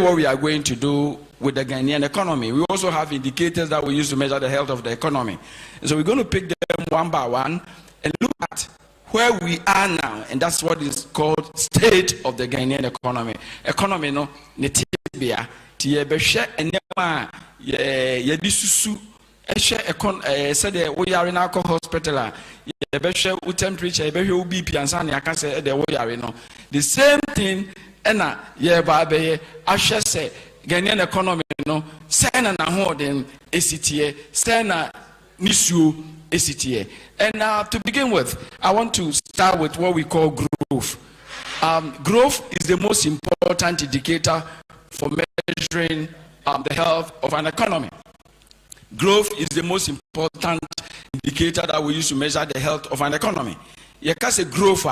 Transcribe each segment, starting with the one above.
what we are going to do with the Ghanaian economy. We also have indicators that we use to measure the health of the economy. And so we're going to pick them one by one and look at where we are now, and that's what is called state of the Ghanaian economy. Economy no netibia tie behwe enema ye disusu ehwe said we are in alcohol hospital ye behwe u temperature ye behwe u BP ansa na aka say de we are no the same thing ena ye ba be ahwe say Ghanaian economy no say na hoden esitie say na nisuo esitie. And to begin with, I want to start with what we call growth. Growth is the most important indicator for measuring the health of an economy. Growth is the most important indicator that we use to measure the health of an economy. You can say growth,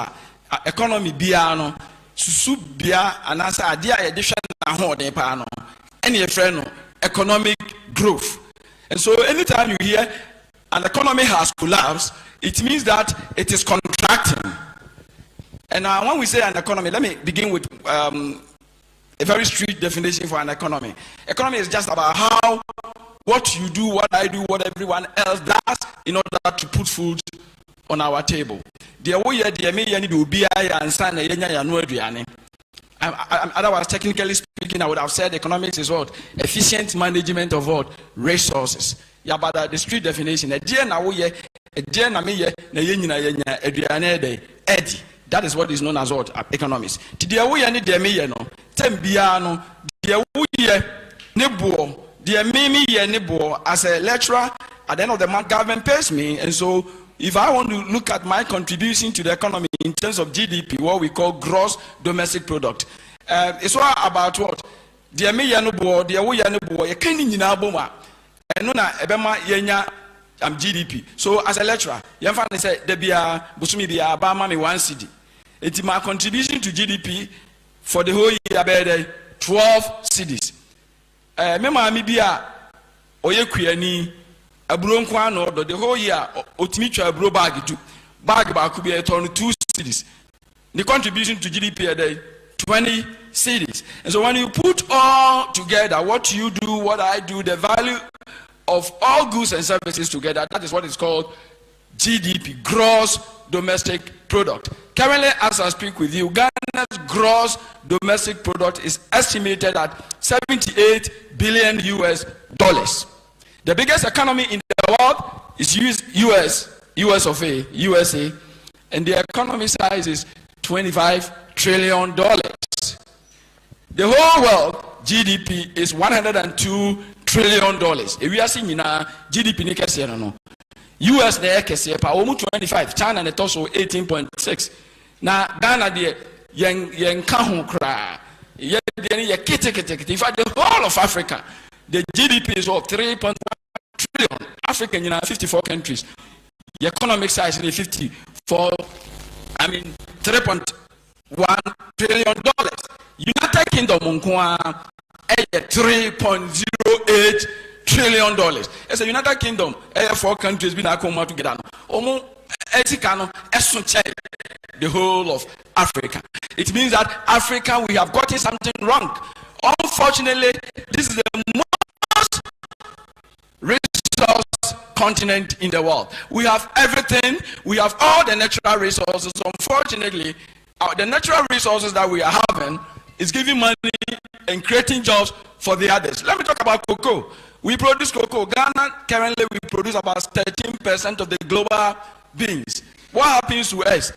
economy biano, susu bia, and answer idea edition and any friend economic growth. And so anytime you hear an economy has collapsed, it means that it is contracting. And when we say an economy, let me begin with a very strict definition for an economy. Economy is just about how, what you do, what I do, what everyone else does in order to put food on our table. Otherwise, technically speaking, I would have said economics is what? Efficient management of what? Resources. Yeah, but the street definition, that is what is known as what? Economics. As a lecturer, at the end of the month, government pays me, and so if I want to look at my contribution to the economy in terms of GDP, what we call gross domestic product, it's all about what? GDP. So as a lecturer, you find say there be a busumi be a ba me 1 cedi. It's my contribution to GDP for the whole year be 12 cedis. Mema mi bia oye kuani aburo nkwa no the whole year otimi twa aburo bag to bag ba ku be turn 2 cedis. The contribution to GDP are 20 cedis. And so when you put all together, what you do, what I do, the value of all goods and services together, that is what is called GDP, gross domestic product. Currently, as I speak with you, Ghana's gross domestic product is estimated at $78 billion. The biggest economy in the world is USA, and the economy size is $25 trillion. The whole world GDP is $102 trillion. If we are seeing GDP ni kese no, US na kese pa omu 25, China na toso 18.6. Na Ghana de yen ka ho kra. Ye kete. In fact, the whole of Africa, the GDP is of 3.1 trillion. Africa in 54 countries. The economic size is 3.1 trillion dollars. United Kingdom $3.08 trillion. As a United Kingdom, 4 countries been come together. The whole of Africa. It means that Africa, we have gotten something wrong. Unfortunately, this is the most resource continent in the world. We have everything. We have all the natural resources. Unfortunately, the natural resources that we are having is giving money and creating jobs for the others. Let me talk about cocoa. We produce cocoa. Ghana currently we produce about 13% of the global beans. What happens to us?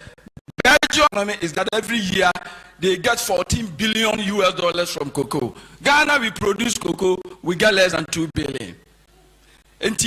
Belgium economy is that every year they get $14 billion from cocoa. Ghana we produce cocoa, we get less than 2 billion. And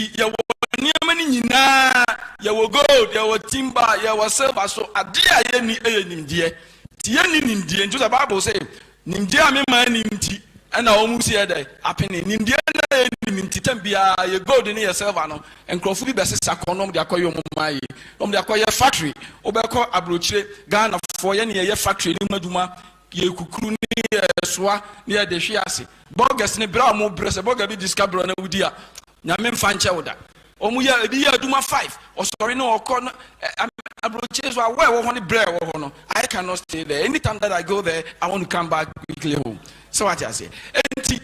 yawo gold, yawo timber, yawo silver. So adia yeni nimdie. Tieni nimdie. And the Bible says, nimdie me man nimti. And I almost hear that happening. Nimdie na nimti tembia ye gold in yourself ano. And krofubi bese sakonom de akoyo mumai. De akoyo factory. Obeko abrochire Ghana for ye factory ni maduma ye kukuru ni soa ni de hwiase. Burgers ni bra mo brese burger bi discover na wudia. Nyame mfa nche woda. Omuya ebi ya duma 5 or sorry no okọ abroche so where we want bread no, I cannot stay there. Anytime that I go there, I want to come back quickly home. So what I say? Enti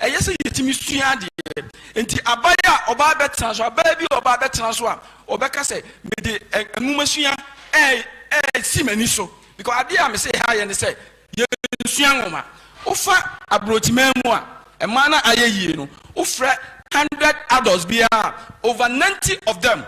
yes yetimi sua de. Enti abaya oba betan so baby oba betan so a obeka say me de enuma sua si mani so because ade am say ha ye ne say ye sua ngoma. Ufa abrochi memu a ema na ayeyie no. Ufre 100 adults be over 90 of them.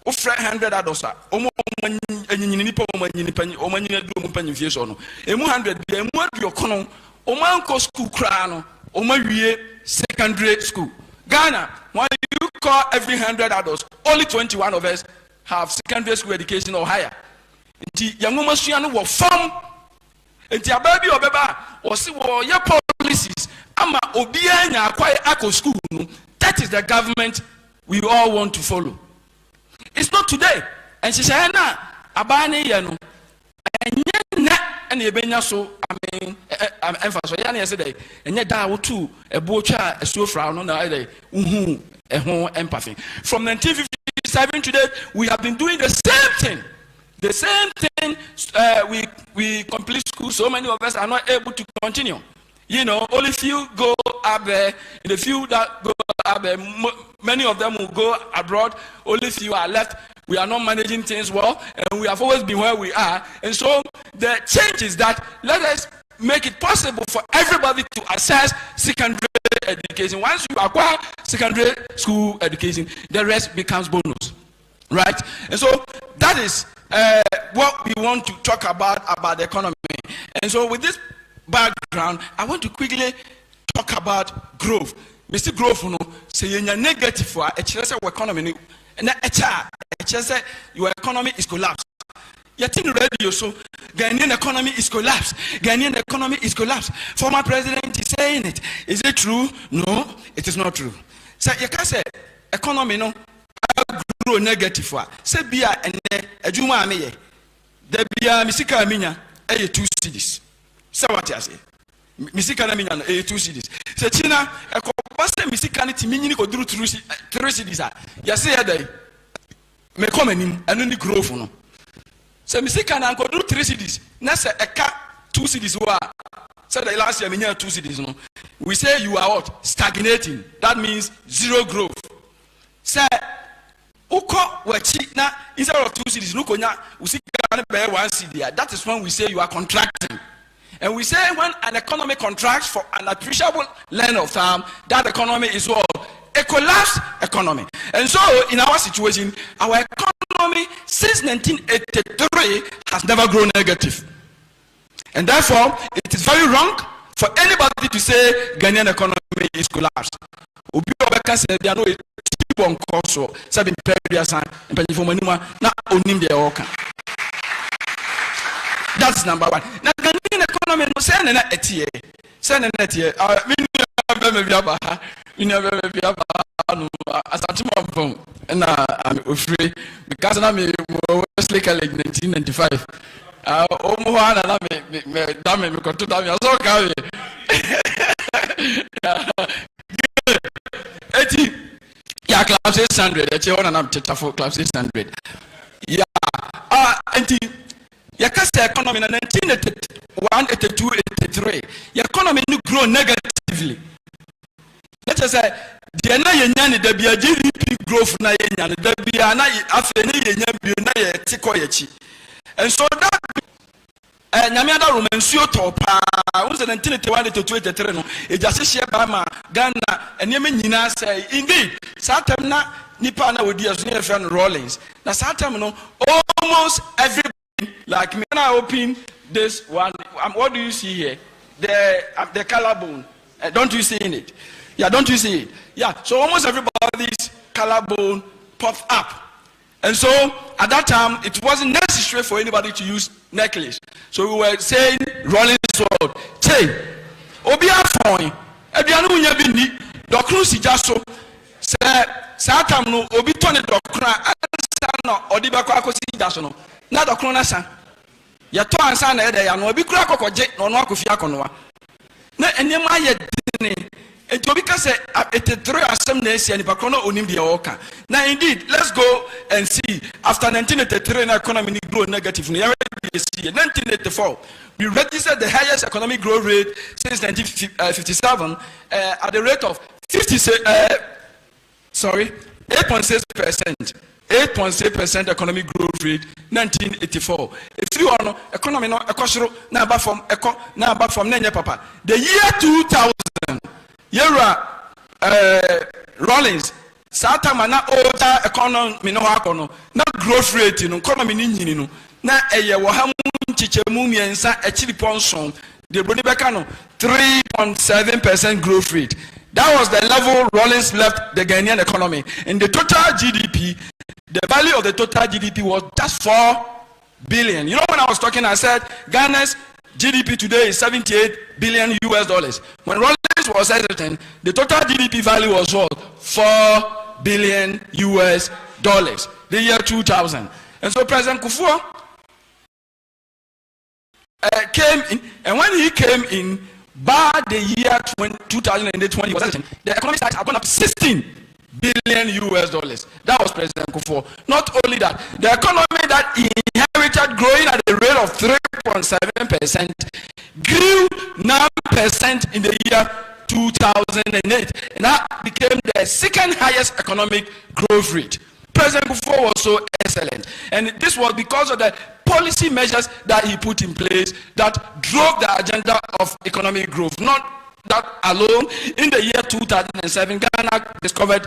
Ufre 100 adults are omo anyini nipa omo anyini pani omo anyini adu omo pani fie so no. Emu 100 be emu adu okono omo anko school kra no omo wie secondary school. Ghana, when you call every 100 adults, only 21 of us have secondary school education or higher. Nti yangoma sua no wo form. Nti ababi obeba o si wo ye policies ama obi anya akwa akọ school no. That is the government we all want to follow. It's not today. And she said, "Na abane ye no. Enye na ene ebenya so emphasis. Ya na yesterday. Enye da wo tu ebo twa esuo fra no na dey uhu ehon empathy. From 1957 to today, we have been doing the same thing. The same thing. We complete school. So many of us are not able to continue. You know, only few go up there. In the few that go up there, many of them will go abroad. Only few are left. We are not managing things well, and we have always been where we are. And so the change is that let us make it possible for everybody to access secondary education. Once you acquire secondary school education, the rest becomes bonus, right? And so that is what we want to talk about the economy. And so with this background, I want to quickly talk about growth. Mr. Growth, no, say you're negative for a chance of economy, and your economy is collapsed. You're in radio, so Ghanaian economy is collapsed. Ghanaian economy is collapsed. Former president is saying it. Is it true? No, it is not true. So you can say economy no grow negative for. Say bia and a juma ameye. There be a misika minya 2 cities. So what I say? Misika na minya 2 cities. Se China e ko passe misika ni timini ko duru 3 cities a. Ya say dey. Me come anim anu ni growth no. Se misika na ko duru 3 cities. Na se eka 2 cities wa. So the last year minya 2 cities no. We say you are what? Stagnating. That means zero growth. Say uko wachi na instead of 2 cities no konya usika na be 1 city. That is when we say you are contracting. And we say when an economy contracts for an appreciable length of time, that economy is what? A collapsed economy. And so in our situation, our economy since 1983 has never grown negative. And therefore, it is very wrong for anybody to say Ghanaian economy is collapsed. That's number one. Now, Ghanaian economy no say na etie. Say na etie. Me be biaba. Me be biaba no asantima pom. Na I'm afraid because na me Wesley College 1995. Omo ha na me da me ko to da me so ka we. Eti ya class 600. Eti ona na teta for class 600. Yeah. Enti Yakasa economy in 1981, 82, 83. The economy no grow negatively. Let us say the na GDP growth na na and so that Nyamiada Romansio Topa was 1981 to 23 no e just share Bama Ghana and Yemen say indeed Satamna Nipa na wodi aso ne friend Rollins. Na Satam no almost every like me when I open this one, what do you see here? The collarbone. Don't you see in it? Yeah, don't you see it? Yeah, so almost everybody's collarbone popped up. And so at that time, it wasn't necessary for anybody to use necklace. So we were saying, rolling sword, chain. Obia phone. Ebianu unyabi ni. Dokru si jaso. Satam no obi tone dokra. Ansa no odiba kwa kosi jaso no. Na dokro na san ya to ansa na ede ya no obi kura kokoje no no akofia konoa na enyema ye dine And to because it is three assemblies and Pacono Unim the Oka. Now, indeed, let's go and see. After 1983, the economy grew negative. In 1984, we registered the highest economic growth rate since 1957 at the rate of 8.6%. 8.6% economic growth rate 1984. If you are economy no ekosoro na aba from nenya papa. The year 2000 Yera Rollins Sata na older economy no hakono na growth rate no economy ni nyini no na eye wo ha mu nchichemu miensa echiri ponson the broni beka no 3.7% growth rate. That was the level Rollins left the Ghanaian economy. In the total GDP, the value of the total GDP was just 4 billion. You know, when I was talking, I said Ghana's GDP today is 78 billion US dollars. When Rollins was hesitant, the total GDP value was what? 4 billion US dollars. The year 2000. And so President Kufuor came in, and when he came in, by the year 2020, the economic stats have gone up to 16 billion US dollars. That was President Kufuor. Not only that, the economy that he inherited growing at a rate of 3.7% grew 9% in the year 2008. And that became the second highest economic growth rate. President Kufuor was so excellent. And this was because of the policy measures that he put in place that drove the agenda of economic growth. Not that alone. In the year 2007, Ghana discovered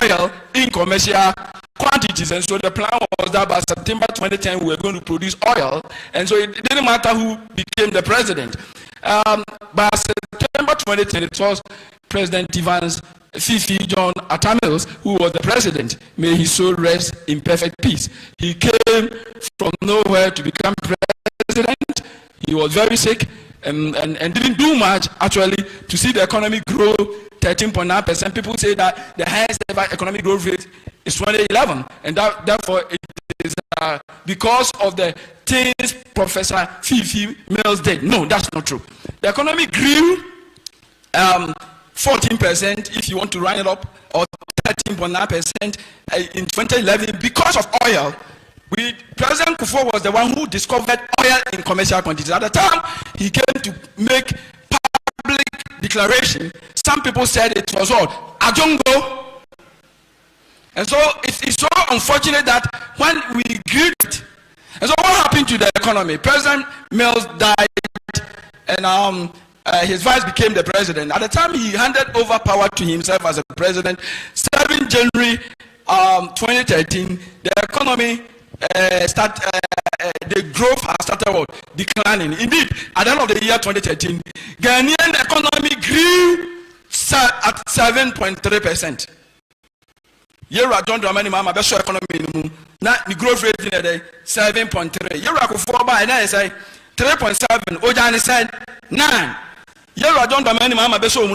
oil in commercial quantities. And so the plan was that by September 2010, we were going to produce oil. And so it didn't matter who became the president. By September 2010, it was President Evans Fifi John Abcnews who was the president. May his soul rest in perfect peace. He came from nowhere to become president. He was very sick and didn't do much actually to see the economy grow 13.9%. People say that the highest ever economic growth rate is 2011, and therefore it is because of the things Professor Fifi Mills did. No, that's not true. The economy grew 14% if you want to round it up, or 13.9% in 2011 because of oil. President Kufuor was the one who discovered oil in commercial quantities. At the time, he came to make public declaration. Some people said it was all Ajongo. And so it's so unfortunate that when we grew it, and so what happened to the economy? President Mills died, and his vice became the president. At the time, he handed over power to himself as a president. 7 January 2013, the economy the growth has started declining. Indeed, at the end of the year 2013, Ghanaian economy grew at 7.3%. Yera John Dramani Mama Besho economy na the growth rate in the 7.3. Yera Kufuor by and I say 3.7. Ojani said 9. Yera John Dramani Mama Besho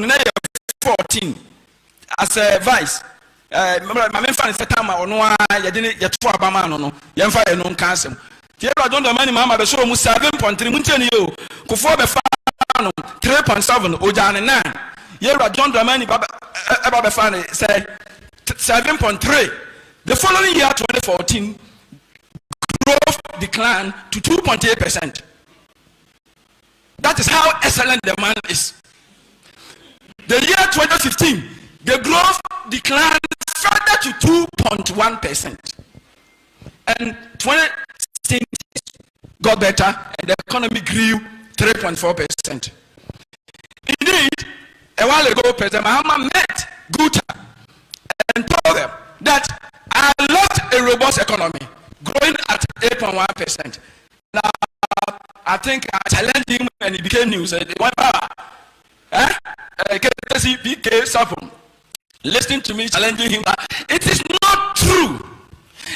14 as a vice. My main fan is the time or no, you didn't get 2 Abama no, you have a non cancer. Here I don't know many Mama Besho 7.3 Muntenio, Kufuor Befano 3.7, Ojan 9. Here I don't know many Baba Fan say 7.3. The following year 2014, growth declined to 2.8%. That is how excellent the man is. The year 2015, the growth declined further to 2.1%. And 2016 got better and the economy grew 3.4%. Indeed, a while ago, President Mahama met Guta and told them that I lost a robust economy, growing at 8.1%. Now, I think I challenged him and he became news. Listening to me, challenging him, it is not true.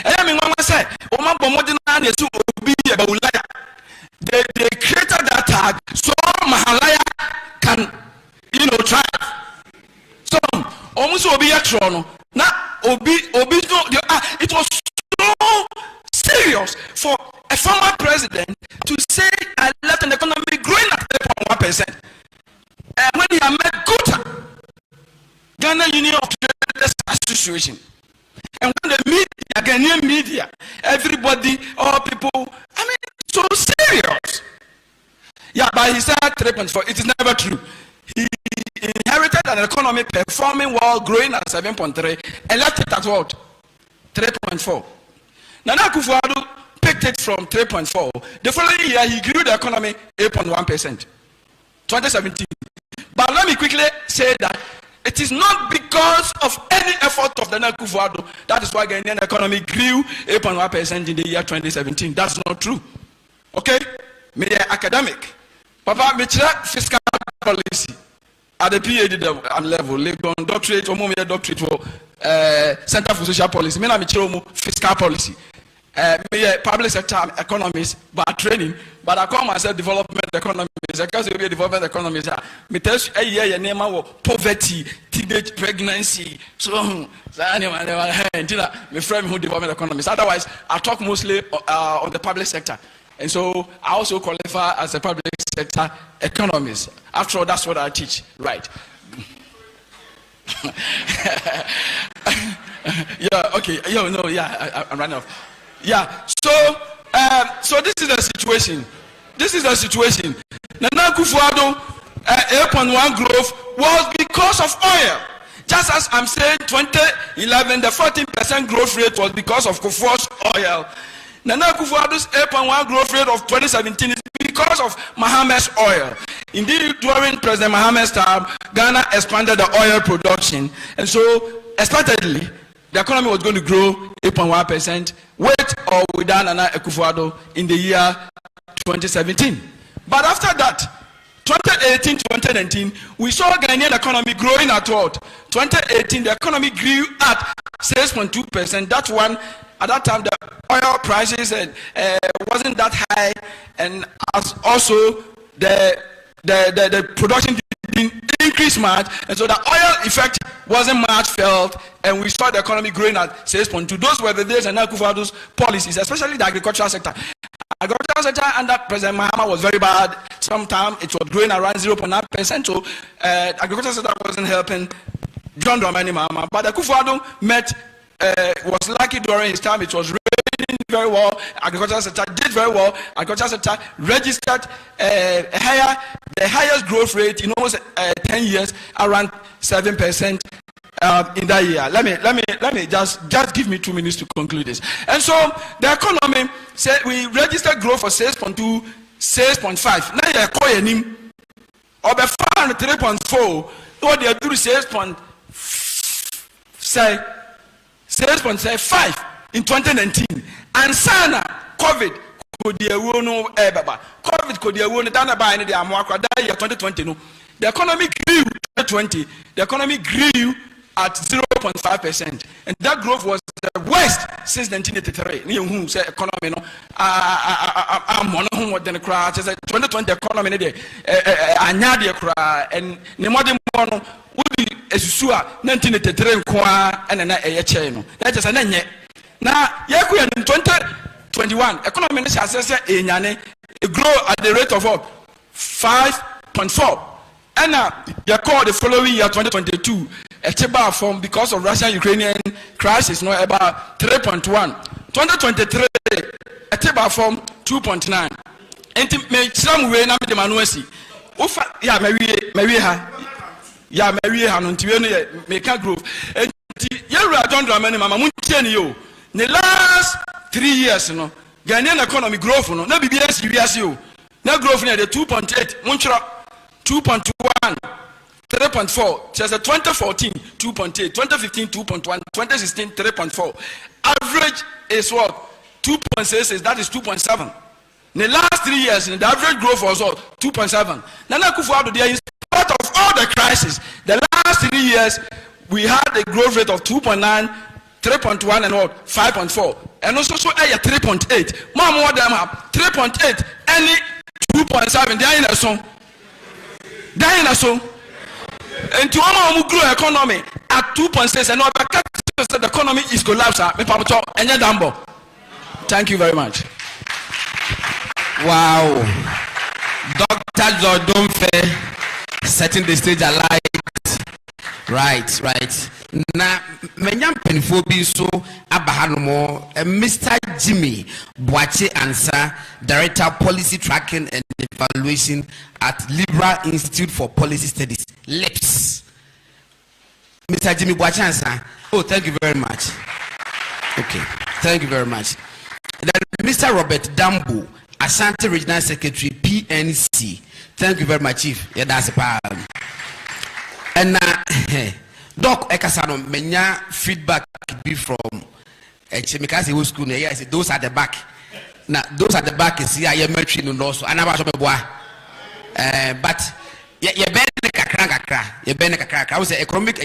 They created that tag so Mahalaya can, try. So, almost Obi Yatrono. Now, it was so serious for a former president to say I left an economy growing at 3.1%. And when he met Guta, Ghana Union of Traders Association. And when the media, Ghanaian media, everybody, all people, I mean, so serious. Yeah, but he said 3.4. It is never true. He inherited an economy performing well, growing at 7.3, and left it at what? 3.4. Nana Akufo-Addo picked it from 3.4. The following year, he grew the economy 8.1%. 2017. But let me quickly say that it is not because of any effort of the Nana Akufo-Addo. That is why Ghanaian economy grew 8.1% in the year 2017. That's not true. Okay? Me academic. Papa, me fiscal policy at the PhD level, doctorate or doctorate for Center for Social Policy. Me na me fiscal policy. Me public sector economist, but training. But I call myself development economist. Because we be development economist. Me tell you, your name is poverty, teenage pregnancy. So, anyway, me friend who development economist. Otherwise, I talk mostly on the public sector. And so I also qualify as a public sector economist. After all, that's what I teach, right? Yeah, okay. I'm running off. Yeah, so this is the situation. Nana Akufo-Addo 8.1 growth was because of oil. Just as I'm saying 2011, the 14% growth rate was because of Kufuor's oil. Nana Akufo-Addo's 8.1 growth rate of 2017 is because of Mohamed's oil. Indeed, during President Mohamed's time, Ghana expanded the oil production. And so, expectedly, the economy was going to grow 8.1% with or without Nana Akufo-Addo in the year 2017. But after that, 2018-2019, we saw Ghanaian economy growing at what? 2018, the economy grew at 6.2%. That one, at that time, the oil prices wasn't that high, and as also the production didn't increase much, and so the oil effect wasn't much felt, and we saw the economy growing at 6.2. Those were the days and Akufo-Addo's policies, especially the agricultural sector. Agricultural sector under President Mahama was very bad. Sometimes it was growing around 0.9%, so agricultural sector wasn't helping John Dramani Mahama. But Akufo-Addo was lucky during his time. It was raining very well. Agricultural sector did very well. Agricultural sector registered the highest growth rate in almost 10 years, around 7% in that year. Let me just give me 2 minutes to conclude this. And so the economy said we registered growth for 6.2, 6.5. Now you call your name or be 3.4. What they do 6.5 in 2019. And Sana COVID could be a no COVID could be a one done by any Amwaka year 2020. No, the economy grew 2020. The economy grew at 0.5%, and that growth was the worst since 1983. You who say economy no, I'm one who was then cry. 2020 economy there, anyadi cry, and the modern one would be a susua 1983 kwa and an channel. That is an enye. Now, yaku in 2021 economy is assessed in Yane, it grow at the rate of 5.4, and now you call the following year 2022. A cheaper form because of Russian-Ukrainian crisis, no about 3.1. 2023, a cheaper form 2.9. And me some way na me manuesi. Ufa ya Mary ha. Ya Mary ha no ntiwe no make growth. And you John Dramani mama muntieni yo. The last 3 years no Ghanaian economy growth no na BBS yo. Na growth near the 2.8, munchra 2.1. 3.4. Just 2014, 2.8, 2015, 2.1, 2016, 3.4. Average is what? 2.6, that is 2.7. In the last 3 years, the average growth was what? 2.7. Nana Akufo-Addo, in spite of all the crisis, the last 3 years, we had a growth rate of 2.9, 3.1, and what? 5.4. And also, so 3.8. More than 3.8, any 2.7, they are in a song. They are in a song. And to our grow economy at 2.6 and the economy is collapsing. Thank you very much. Wow. Dr. Jordonfe setting the stage alight Right. Na menyam penfo bi so abahanomo Mr. Jimmy Boache Ansa, Director Policy Tracking and Evaluation at Liberal Institute for Policy Studies, LIPS. Mr. Jimmy Boache Ansa. Oh, thank you very much. Okay, thank you very much. Then Mr. Robert Dambo, Ashanti Regional Secretary, PNC. Thank you very much, Chief. Yeah, that's a problem. And Doc Ekasano, menya feedback be from Chemicals School. Yes, those at the back. Now, those at the back is here. I am mentioning also. And I was but you better I was economic,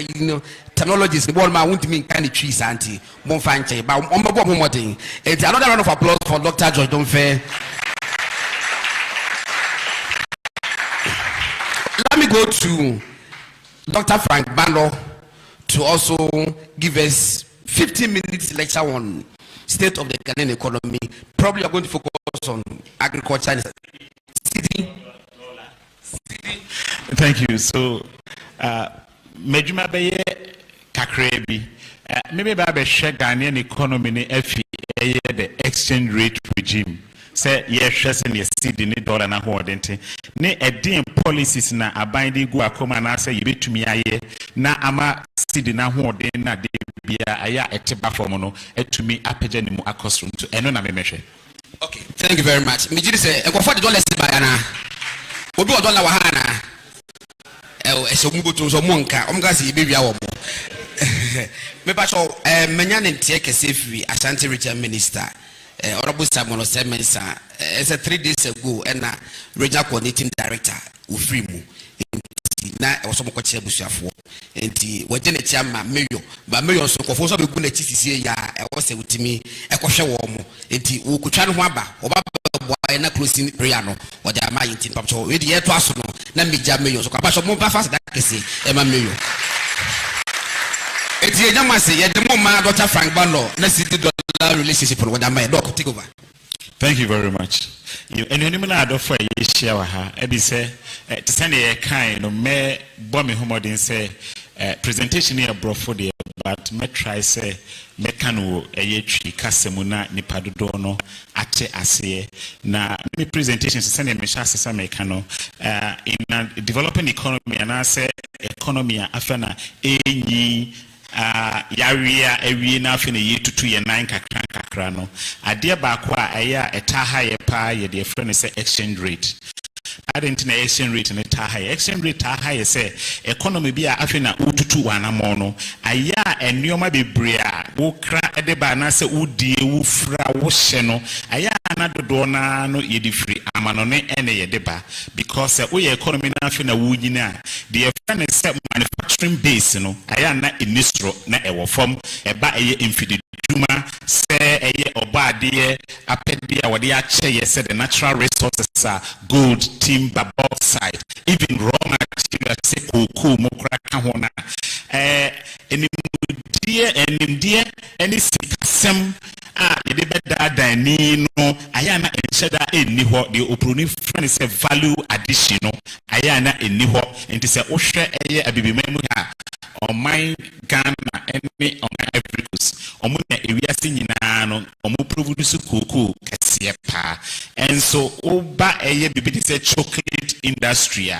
technologies. The one man won't mean kind of trees, auntie. Won't find but one more thing. It's another round of applause for Dr. George Donfair. Let me go to Dr. Frank Bando to also give us 15 minutes lecture on state of the Ghanaian economy. Probably are going to focus on agriculture. Thank you. So, Mejuma Beye Kakrebi, maybe Babe share Ghanaian economy ne the exchange rate regime. Say yes, and yes, the dollar na hoardente. Ne a policies na abiding go akoma na say you be to me aye na ama cedi na hoarden na de bia aya eteba formono to me apeja ni mu akosrum to eno na memehwe. Okay, thank you very much. Me say e go for the dollar si buy na. Obi o dollar wa ha na. So mubutu so monka omga si be wia wo mo. Me pa so menya ne tie kese free Ashanti Regional Minister. Honorable Simon Osemensa, it's a 3 days ago, and regional coordinating director Ufrimu. Na also mo kwache busuafo enti wagye ne chiama mayor ba mayor so kofo so be gu na chisisie ya e wo se utimi e kohwe wo mo enti wo kutwa no ho aba oba boy na closing prayer no wo da ma enti papcho we de to aso no na meja mayor so kwa so mo pa fast da kese e ma mayor enti e nyama se ye de mo ma Dr. Frank Bando na city dollar relationship wo da ma doc take over. Thank you very much. You and you know for a share her. Ebi say to send a kind of me bomb homodin say presentation here brought for the but me try say me kanu a tree kasemuna nipadono ate ase na me presentation to send a mesha sesa me kano in a developing economy and I say economy afana enyi yaria ewie na afi na yetutu ye 9 kakra no ade ba ko a eya etaha ye pa ye de friend say exchange rate adent na exchange rate na etaha exchange rate taha ye say economy bi a afi na ututu wana mo no aya enioma bebre a wo kra ede ba na say udie wo fra wo hye no aya na dodo na no ye di free amano ne ene ye de ba because we economy na afi na wo nyina de friend say manufacturing base no aya na inistro na ewo form eba eye infidi duma say eye obade apedi a wode a che say the natural resources are gold, timber, bauxite, even raw materials say cocoa mokra ka ho na enimdie any sikasem ye de beda dani no aya na encheda eni ho the oproni friend say value addition no aya na eni ho enti say wo hwe eye abibimemu ha Oman Ghana and on Ivory Coast. Omuna ewiase nyina no omu produce cocoa kese pa. And so oba eye bibi say chocolate industry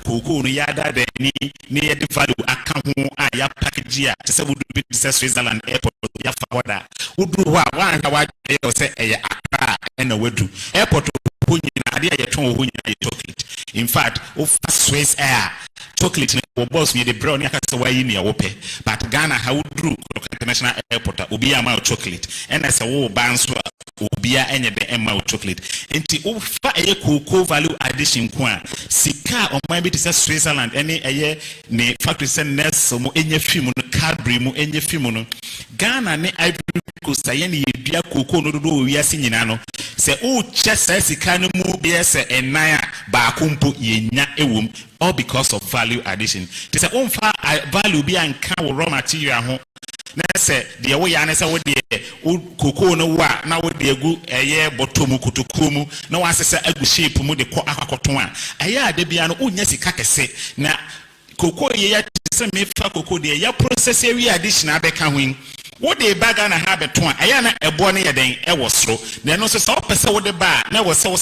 cocoa no yada de ni the value aka ho a ya package a te say would be Switzerland airport ya fawoda. Wodu ho a wan ka wa say eye Accra and wedu. Airport ho nyina ade ya ton ho nyina chocolate. In fact, of Swiss air chocolate no boss me the brown ya kasa wa yini ya wope but Ghana how drew international airport obi ama chocolate and I say wo banso obi a enye de ema chocolate enti o fa eye cocoa value addition ko a sika o man bi to say Switzerland any eye ne factory say ness mo enye film no Cadbury mo enye film no Ghana ne Ivory Coast aye ne yedua cocoa no do wi ase nyina no say o chese sika no mu bi ese enan ba akompo yenya ewom all because of value addition. They say value be and can raw material ho. Na say the way ya na say wo de cocoa no wa na wo de egu eye botomu kutukumu na wa say egu shape mu de ko akakoton a aya de bia no onya sika kese na cocoa ye se me fa cocoa de ya process area additional beka win. What they bag and a habit one, Ayana a bonny a day, a was so. Then also saw person with the bar, never saw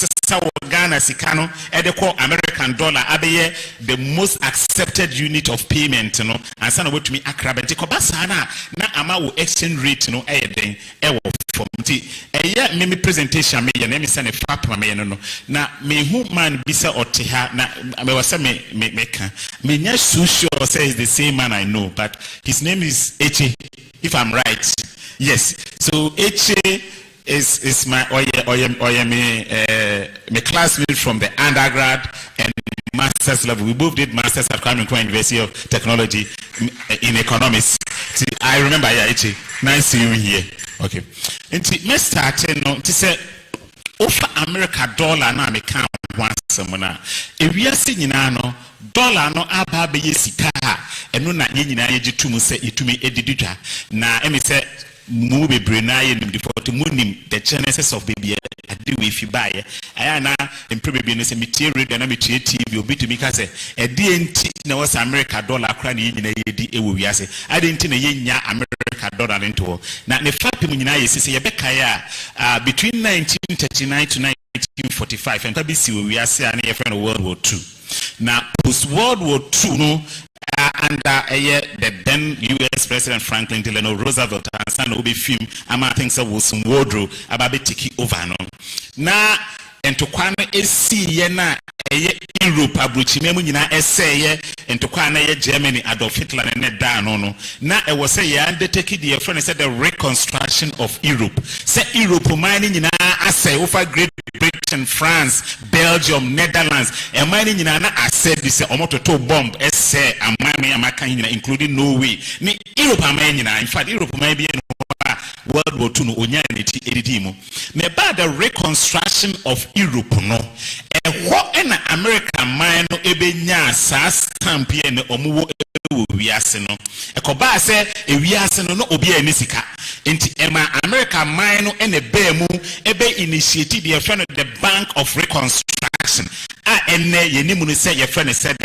Ghana Sicano, at the core American dollar, Abaye, the most accepted unit of payment, you know, and son of what me acrobatic basana, na ama exchange rate, you know, a day, a from tea. A year, mimi presentation, me, and let me send a fap, no. Now, me who man bisa or teha, na, I was a maker. Me, yes, so sure says the same man I know, but his name is Eche. If I'm right, yes. So Eche is my my classmate from the undergrad and master's level. We both did masters at Kwame University of Technology in economics. See, I remember, yeah, Eche. Nice seeing you here. Okay. And me started to say, over America dollar na me count once semana. If we are seeing no dollar no aba be sika eno na nyina ye gitumu se itumi edididwa na emi se mu bebre na ye nim default munim the genesis of baby ade we fi bae aya na empre baby no se metie radio na metie TV obi tumi ka se ede enti na was America dollar akra na nyina ye di ewo wiase ade enti na ye nya America dollar into na ne fapi mu nyina ye se ye beka ya between 1939 to 1945 and tabi si we wiase na ye friend World War II. Now, post World War II, no, under the then U.S. President Franklin Delano Roosevelt and son will be film. I think so was some wardrobe about tiki over no. Now, and to kwana esi yena Europe abuchi memu nyina essay and to kwana Germany Adolf Hitler and da no. Now it was say ya undertake the friend said the reconstruction of Europe. Say Europe mining nyina assay over Great Britain, France, Belgium, Netherlands, and mining nyina na assay this omoto to bomb essay amami amaka nyina including Norway. Ni Europe amanyina in fact Europe might be World War II no onya neti edidimo. Me ba the reconstruction of Europe no. E ho na America man no ebenya sa stamp ye ne omuwo wiase no. E ko ba se e wiase no no obi anisika. Enti ema America man no ene be mu ebe initiate the friend of the Bank of Reconstruction. Ene ye ni mu se ye friend said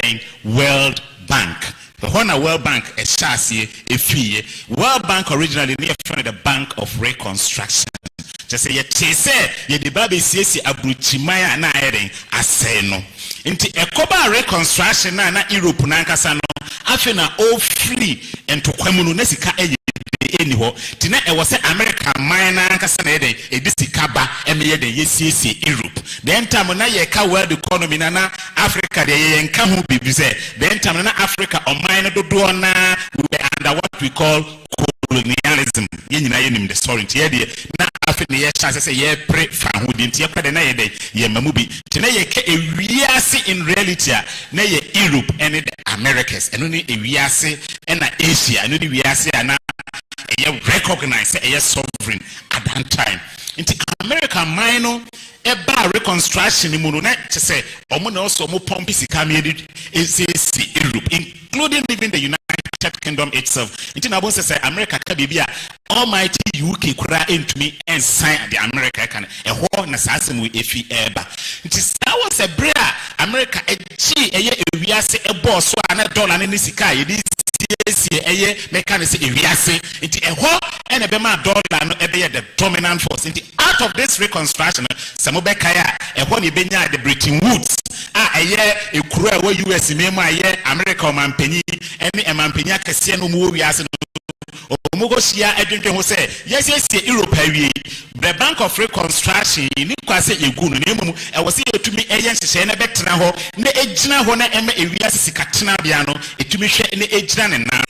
World Bank. The Honor World Bank is chassis a fee. World Bank originally near front of the Bank of Reconstruction. Just say ye chase ye the baby says abruchimaya na heading aseno. Into a coba reconstruction na Europe na kasano. Afina all free and to kwamunu nesika anyhow. Tina it was America minor kasana heading a disikaba emeye de yesi Europe. Then time na ye ka world economy na Africa de ye nka hu bibize. Then time na Africa o minor do na we were under what we call colonialism. Ye nyina ye nim the story tie de na Africa ye chance say ye pre fa hu de tie kwa de na ye de ye mamubi. Tina ye ka ewiase in reality na ye Europe and the Americas. Eno ni ewiase and Asia. Eno ni wiase na recognize a sovereign at that time. Into America minor eba reconstruction in Muno to say also more pompy is Europe, including even the United Kingdom itself. Into Nabon say America Kabibia almighty UK kura into me and sign the America can a whole assassin with if eba. It is that was a brea America a G we are say a boss so $1 and nisika it is mechanism into a whole and a bema dollar no the dominant force into out of this reconstruction samobekaya a one benya the Bretton Woods a year a crew where US memo a year America mampeni any a mampenia kasiano movie as Omogosia Edwin who say yes Europe the Bank of Reconstruction ni kwase egunu nemu e wose etumi eyense se na betena ho na ejina ho na ema ewia sikatena bia no etumi hwe na ejina ne na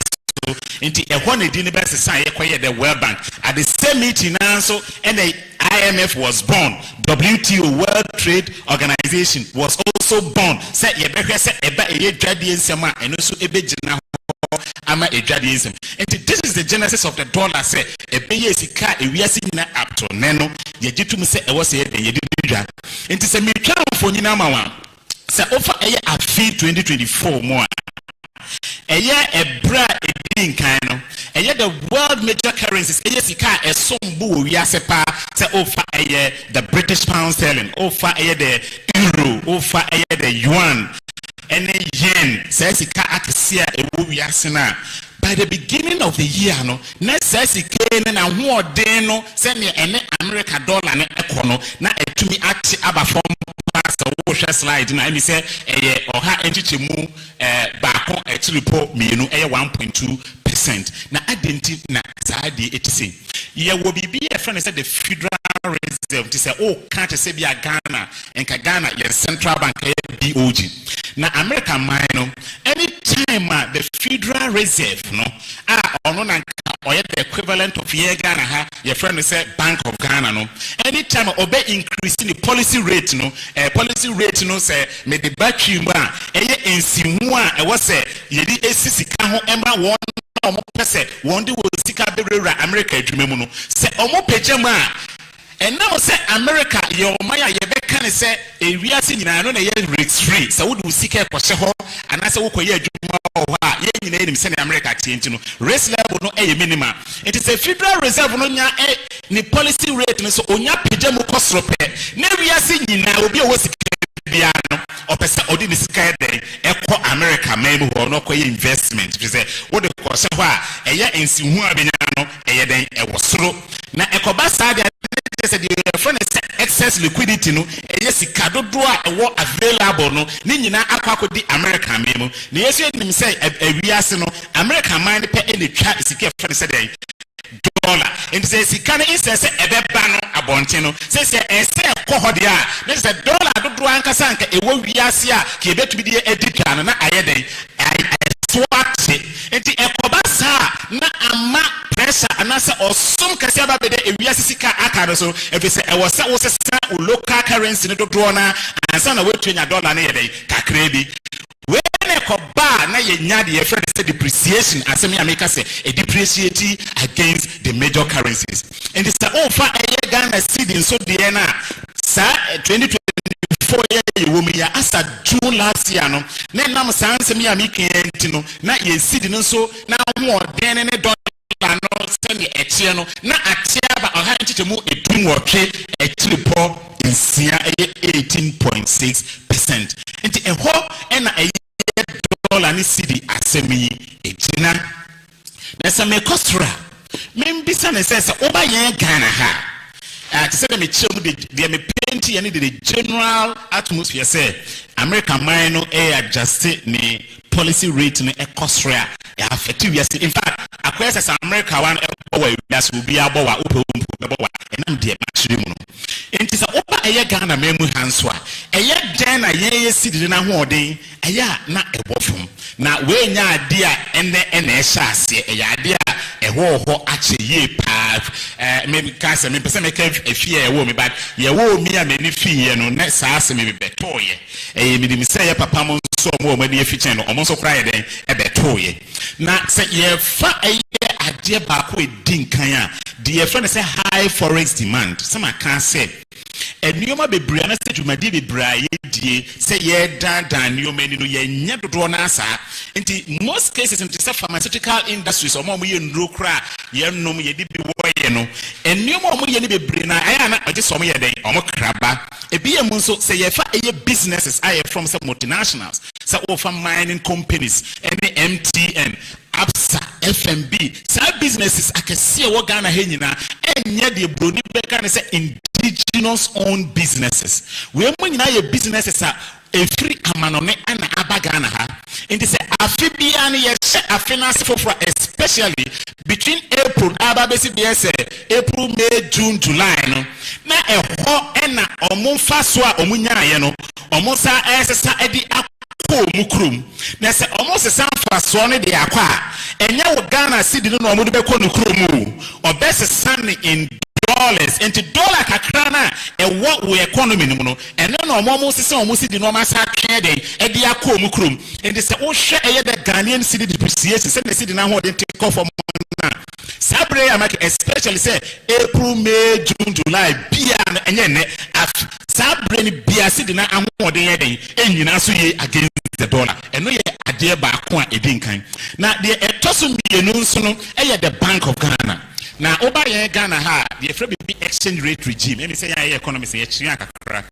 so enti e ho na di ne bese san ye koye the World Bank at the same meeting so and the IMF was born. WTO World Trade Organization was also born. Say ye behwe se eba eye dwadie nsema eno so ebe jina ama edwadism. And this is the genesis of the dollar. Say ebeye sika ewiase nyina up to neno ye gitum say e was ye de didwa. Enti say me twa for nyina ma wa say offer eye afi 2024 mo eye ebra edin kan no eye the world major currencies eye sika esombu wiase pa say offer eye the British pound sterling, offer eye the euro, offer eye the yuan. ene yen se sika akese a ewo wiase na by the beginning of the year no na se sika ne na hoɔden no se ne ene America dollar ne ekono na etumi ate aba from pastor wo hwɛ slide na emi se eye ɔha enchichemu baako etiripo mienu eye 1.2%. na adenti na saadi etisi ye wo bibi e friend say the Federal Reserve to say oh can't say be a Ghana enka Ghana ye central bank BOG na America mine no anytime the Federal Reserve no ono na oye the equivalent of ye Ghana ha your friend say Bank of Ghana no anytime obe increasing the policy rate no say me the battery ma eye ensimu a e wo say ye di esisika ho emra won omo pese won di wo sika bebrera America adwuma mu no se omo pejama and now say America your maya ye beka ne say ewiase nyina no na ye risk free so wo do sika kwose ho anase wo koye adwuma ho a ye nyina enim say America tienti no risk level no e minimum it is a Federal Reserve no nya ni policy rate no so onya pejamu kosro pe na wiase nyina obi o wo sika bia no opese odi ni sika den ekọ America memu ho no koye investment fi say wo de kwose ho a eye ensihu abenya no eye den e wosoro na ekoba saade said the friend excess liquidity no sika dodo a ewo available no ni nyina akwa di America memu na yesu enim say awiase no America man pe ene twa sika friend said dollar and say sika no instance ebeba no abonte no say ekọ ho de a na say dollar dodo ankasa anka ewo wiase a ke betumi de editwa no na ayeden swati enti ekoba sa na ama pressure anasa osum kase aba bede ewiase sika aka so efise e wose wo sesa local currency ne dodo na ansa na wetunya dollar na yede kakra bi when ekoba na yenya de friend say depreciation asemi America say a depreciate against the major currencies and it's over a Ghana cedi so de na sa 2020 year as a June last year no na nam sanse me amike enti na ye sidi no so na ho den ne dollar no se ne etie no na atia ba oha ntitemu edum wotwe etiripo nsia 18.6% enti eho na dollar ni sidi asemi etina na se me kostra membisa ne se oba yen Ghana ha to say me chill the me painting and the general atmosphere say America mine no adjust ni policy rate ni cost rate affect we in fact across as America one we will be abowa open and am the matching no enti say oba Ghana memu hanswa den na ye sidi na hoden na ebofum na we nya ade a ene ehya ase ade a ho ache ye pa maybe cancer me person make efie ewo me but ye wo mi a mani fie no na saa se me betoye me dim say ye papa mo so mo ma de afichen no omo so kra ye den betoye na say ye fa ade ba ko edin kan a de ye friend say high forex demand some can say enioma bebre na say dwumadi bebre ye die say ye dan nioma ni no ye nya dodo na asa nti most cases in the pharmaceutical industries omo ye ndro kra ye nom ye di bi wo ye no enioma omo ye ni bebre na aya na oje so omo ye den omo kraba ebi ye mu nso say ye fa businesses aye from some multinationals say over mining companies any MTN Absa, FMB, some businesses I can see what Ghana henyina enye de broni beka ne say indigenous owned businesses. We nyina ye businesses are a free amanone ana abagana ha. And say afibia ne ye finance for especially between April ababesi BS April, May, June, July no. Na eho ena omo fa so a omo nya ye no. Omo sa esesa edi mukrum na se almost san faso ne de akwa enya wo Ghana cedi no omo de beko no krom o best san in dollars into dollar kakra na what we economy no no eno no omo sese omo cedi no ma sa twe den e de akwa mukrum and say wo hwe eye the Ghanaian cedi depreciation say the cedi na ho de take off na sabre amake especially say April, May, June, July bia enye ne sabre ni bia cedi na ho de ye den enyina so ye against the dollar and no ye ade ba ko a edin kan na de etoso mienu nso no the Bank of Ghana na oba ye Ghana ha the free exchange rate regime me say ya economy say ye chia kakra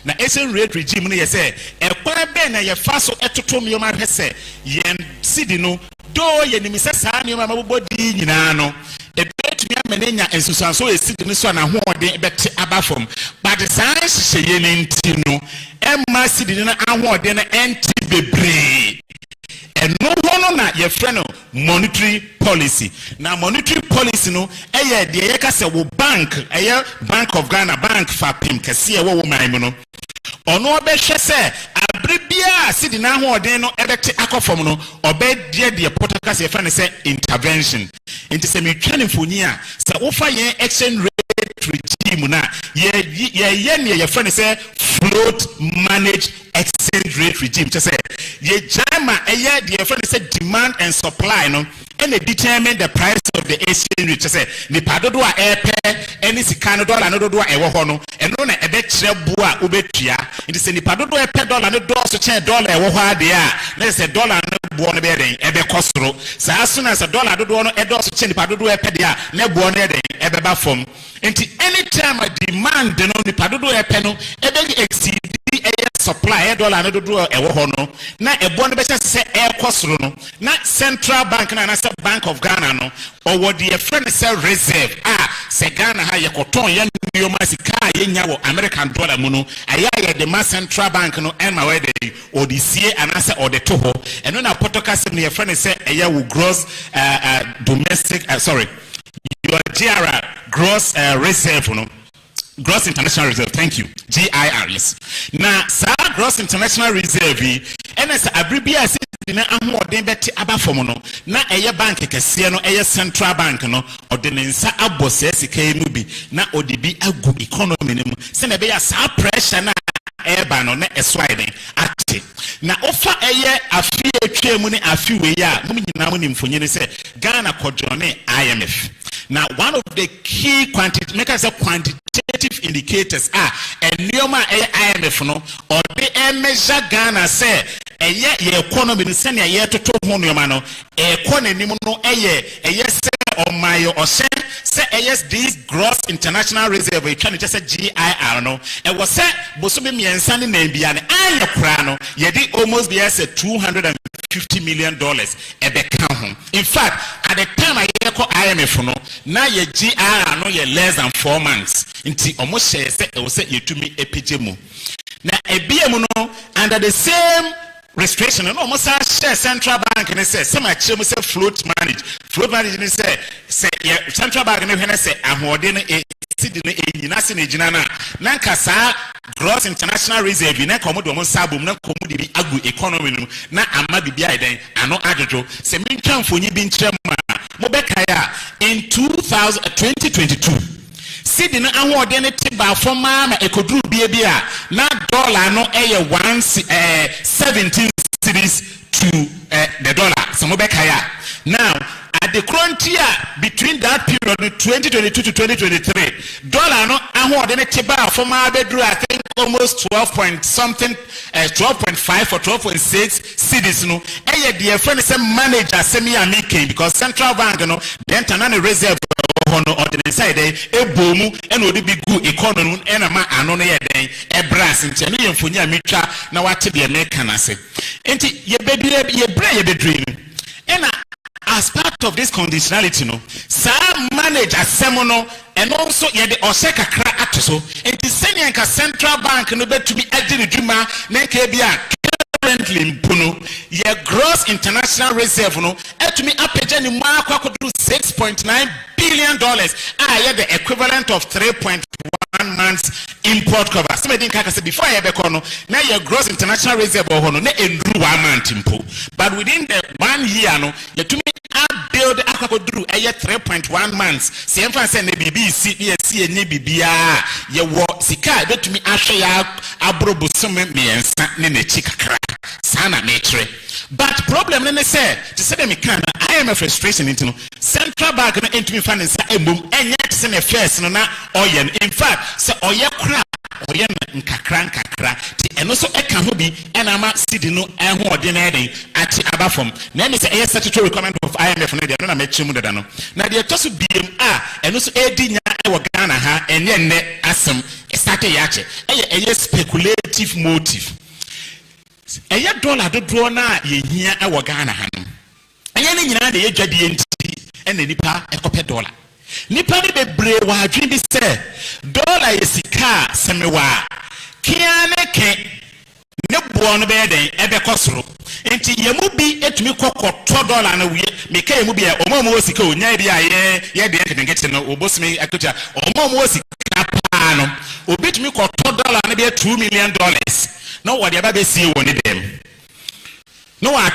na exchange rate regime no ye say e kwa be na ye fa so etoto nneoma hwe se yen sidi no do ye nim se saa nneoma mabobodi nyina no e betumi amenenya ensusanso e sidi no so na hoɔden bɛte aba fam but saa hyehyɛ ye nti no emma sidi no ahoɔden no enti bebree no one na your friend monetary policy. Now monetary policy no eye de ye ka se wo bank eye Bank of Ghana bank fa pim kase e wo man no ono obehwe se abribia sidi na hoɔden no ebete akɔfom no obedie de protocol se fa ne se intervention into se metwa ne mfoni a se wo fa yen exchange rate regime na ye ne ye fa ne se float managed exchange rate regime to say ye jama eye the friend said demand and supply no and they determine the price of the exchange rate to say ni padodo a epe any sika no dollar no dodo a ewo ho no eno na ebe kire bu a obetua it say ni padodo epe dollar no do so chen dollar ewo ho ade a na say dollar no buo no be den ebe kosoro sa aso na say dollar dodo no edo so chen ni padodo epe de a na buo no den ebe ba fom enti anytime a demand no ni padodo epe no ebe exceed supply dollar no do ewo ho no na ebo no be se kosoro no na central bank na say Bank of Ghana no or what the friend say reserve se Ghana ha ye koton ye nneoma sika ye nya wo American dollar mu no aya ye the ma central bank no and my way dey or the sie anase or the toho eno na protocol no ye friend say aya wo gross domestic your GR gross reserve no Gross International Reserve, thank you. GIR, yes. Now, sir, Gross International Reserve, and as abribia na ahoɔden bɛte aba fam no na ɛyɛ bank kɛseɛ no ɛyɛ central bank no ɔde ne nsa abɔ sɛ sika no bi na ɔde bi agu economy no mu sɛ na ɛbɛyɛ saa pressure na ɛba no na ɛsoa den ate na ofa ɛyɛ afi etwa mu ne afi wei a mo nyinaa mo nimfonyi ne sɛ Ghana kɔdwone IMF. Now one of the key quantitative indicators are nneoma IMF no or the measure Ghana say ye economy no se na ye toto ho nneoma no economy no say omayo or say this gross international reserve e twa ne say GIR no e was say bosobe miensa ne na bia ne ayekra no ye di almost be say $250 million ebeka ho. In fact, at the time I call IMF no na ye GIR no ye less than 4 months nti omo share say e wo say ye tumi epije mu na ebiem no under the same restriction no almost share central bank and say some actually say float manage and say central bank and say ahoɔden no sidi no enyina se ne gina na nka saa gross international reserve na komodo mo sabum na komodo bi agu economy no na ama bibia iden ano adwojo se mentwa mfonyi bi nkyerɛ mo bɛkae a in 2022 sidi na ahoɔden ne te ba foma ma ekoduru bia na dollar no 17 cedis to the dollar so mo bɛkae now at the frontier between that period 2022 to 2023 dollar no ahoɔden ne te ba foma bedru I think almost 12.5 or 12.6 cedis no the friend say manager semi amike because central bank no the international reserve hono ordinary side ebomu and odi bi gu economy and ma ano no ye den ebras nche no yemfoni ametwa na wate de America na se enti ye bedre and as part of this conditionality no sa manage asemo and also ye de ose kakra atoso enti senior nka central bank no betumi agire dwuma na nka bia currently mpuno ye gross international reserve no etumi apagya ni ma akwakodu $6.9 billion the equivalent of 3.1 months import cover. Somebody can say before I no now your gross international reserve no na endru 1 month impo but within the 1 year no you to me build akwakodu 3.1 months say emfa say na BBC BSC ne bibia ye wo sika betumi ahwe ya abrobo some miensa ne na chi kakra sana metre but problem ne say to say them can IMF frustration into central bank no entumi finance embom enya se na first no na oyen in fact say oye kra oye nkakra ti eno so eka ho bi ena ma sidi no eho ode na eden ati abafom na me say statutory requirement of IMF no de no na mechim dada no na de to so biem eno so edi nya e Ghana ha enye ne asem start yache eye speculative motive eye dollar dodo na ye hia e Ghana ha no eye ne nyina de ye dwade enti ena nipa ekope dollar nipa ne bebre wa adwen bi se dollar yesika semewa kia ne ke ne buo no be den ebe kosoro enti yemu bi etumi kokoto dollar na wie meka yemu bi omomo osika onya bi aye ye de nkete no obosimi akuta omomo osika pa no obetumi koto dollar na be $2 million no what the aba see woni dem no wa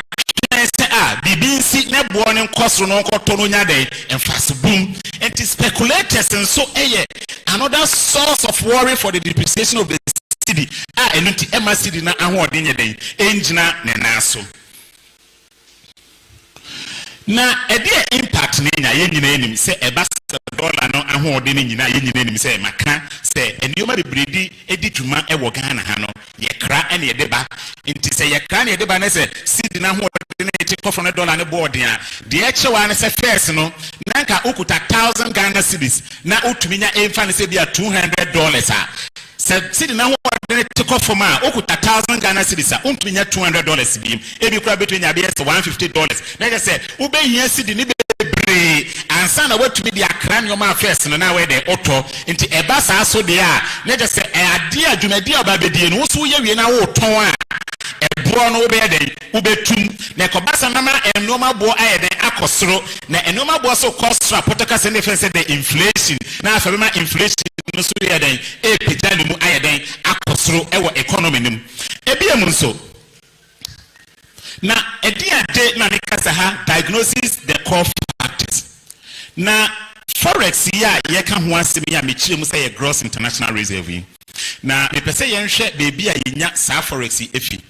say bibinsi ne buo ne nkosoro no koto no nya den enfase boom enti speculators and so another source of worry for the depreciation of the city enunti city na ahoden ye den engina ne naso na edie impact ne nya ye nyina enim se eba dollar no ahoden ne nyina ye nyina enim se maka se enioma bebredi edituma ewo Ghana ha no ye kra ene ye deba nti se ye kra ne ye deba ne se city na ahoden ne ti kofo ne dollar ne board ya de echewa ne se first no nanka ukuta 1000 Ghana cedis na utuminya emfa ne se bia $200 city na ahoden ti kofo ma ukuta 1000 Ghana cedis utuminya $200 biem ebi kura between ya bia $150 na je se ube hia city ni bebre ansa na watumi dia kran yo ma first no na we de auto nti eba sa so de na je se ade adwumadi obabedie no so ye wie na wo ton ebro no ube den ubetum na kobasa na ma enoma bo ayeden akosoro na enoma bo so cost rapportaka se ne fense the inflation na afa ma inflation no so ye den pejani mu ayeden akosoro ewo economy nim ebiem nso na ediade na nikasa ha diagnosis the core factors na forex ya ye ka ho asem ya mechire mu say gross international reserve na me pese ye nhwe bebi a yenya sa forex efi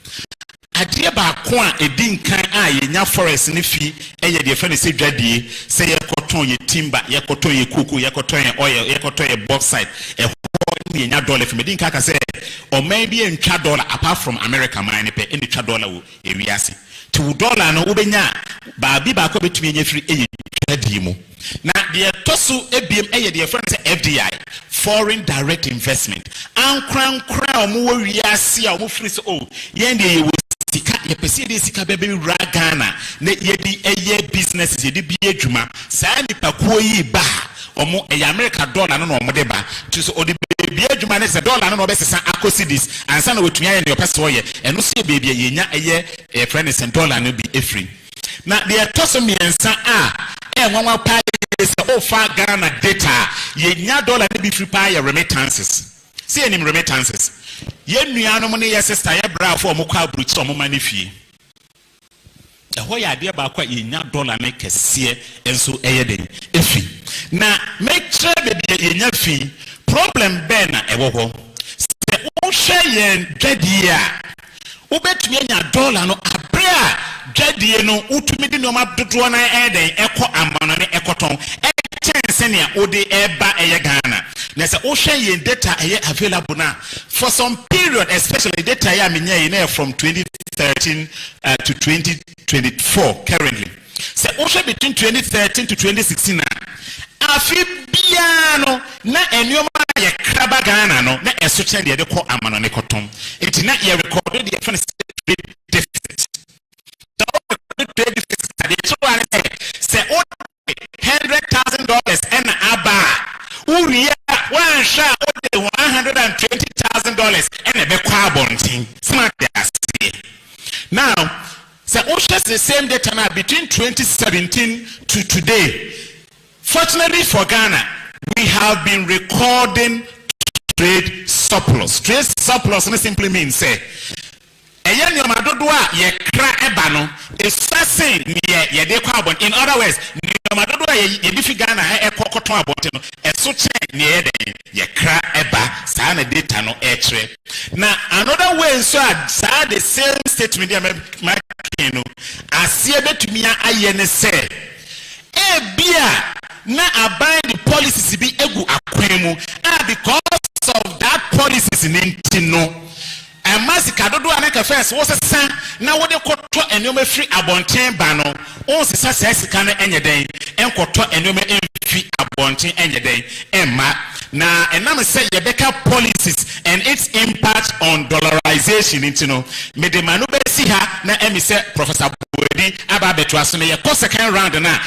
ade ba ko a edi nkan a yenya forex ne fi eye de fa ne se dwadie se ye koton ye timber ye koton ye kuku ye koton ye oil ye koton ye bauxite yenya dollar fi medin ka say o man bi entwa dollar apart from America man ne pe eni twa dollar wo ewiase to dollar no ubenya ba bi ba ko betumi enya firi eye twadi mu na de tosu ebiem eye de friend say FDI foreign direct investment ankran omo wo wiase a omo firi so yen de ye sika ye pese de sika bebe ra Ghana na ye di eye business ye di bi adwuma saa nipa ko yi ba omo America dollar no omo de ba to so odi be adwuma ne se dollar no obesesa akosidis ansa na wetumi aye ne opese oye eno se be bia yenya eye friend se dollar no bi efri na de toso miensa nwanwa pa se ofa Ghana data yenya dollar ne bi free pa ye remittances see any remittances ye nuanom ne ye sister ye bra for omo kwa abruchi omo manifie ho ya de ba kwa yenya dollar ne kese enso eye den efi na make sure be yenya fi problem be na ewo ho se o hwe yen dwadie a ubetumi nya dollar no abrea dwadie no utumi de no madodo na eden eko amano ne ekoton chance ne ode eba eye Ghana na se o hwe yen data eye available na for some period especially data ya menya yen from 2013 to 2024 currently se o hwe between 2013 to 2016 na afi biano na enioma ye kraba Ghana no na eso chen de ko amano ne koton enti na ye record the first deficit trade deficit de so ane se o $100,000 and aba uriya one sha o de $120,000 and be kwa bontin smart dey now se o share the same data now between 2017 to today. Fortunately for Ghana, we have been recording trade surplus. Trade surplus simply means say eyen yo madodo a ye kra eba no esase ye de kwa abon. In other words, yo madodo a ye difi Ghana ha ekokoton abonte no eso chen ne ye den ye kra eba sa na data no e kire. Na another way so sa the same statement dey my no asie betumi aye ne say bia na abide the policies be egu akwemu because of that policies in no sika dodo anaka first wo sesa na wo de kɔtɔ enoma free abɔnten ba no on sesa sika na enye den enkɔtɔ enoma free abɔnten enye den emma na enam say yebeka policies and its impact on dollarization into no medemanu be si ha na emi say Professor Boedi aba beto aso na ye second round na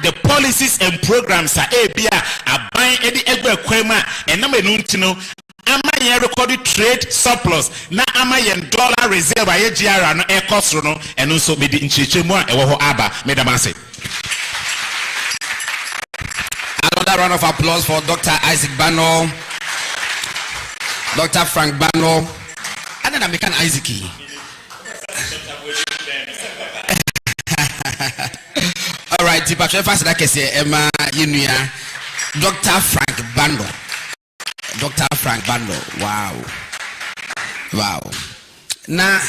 the policies and programs are ebia aban edi egbe kwema enam enu ntino ama yen recorded trade surplus na ama yen dollar reserve aye GR no e kosro no enu so medi nchichemu a ewo ho aba medamase. Another round of applause for Dr. Isaac Bano, Dr. Frank Bano, and then I make an Isaac. All right, Tipa Chefas like I say, Emma Yunia, Dr. Frank Bano. Dr. Frank Bano. Wow. Now,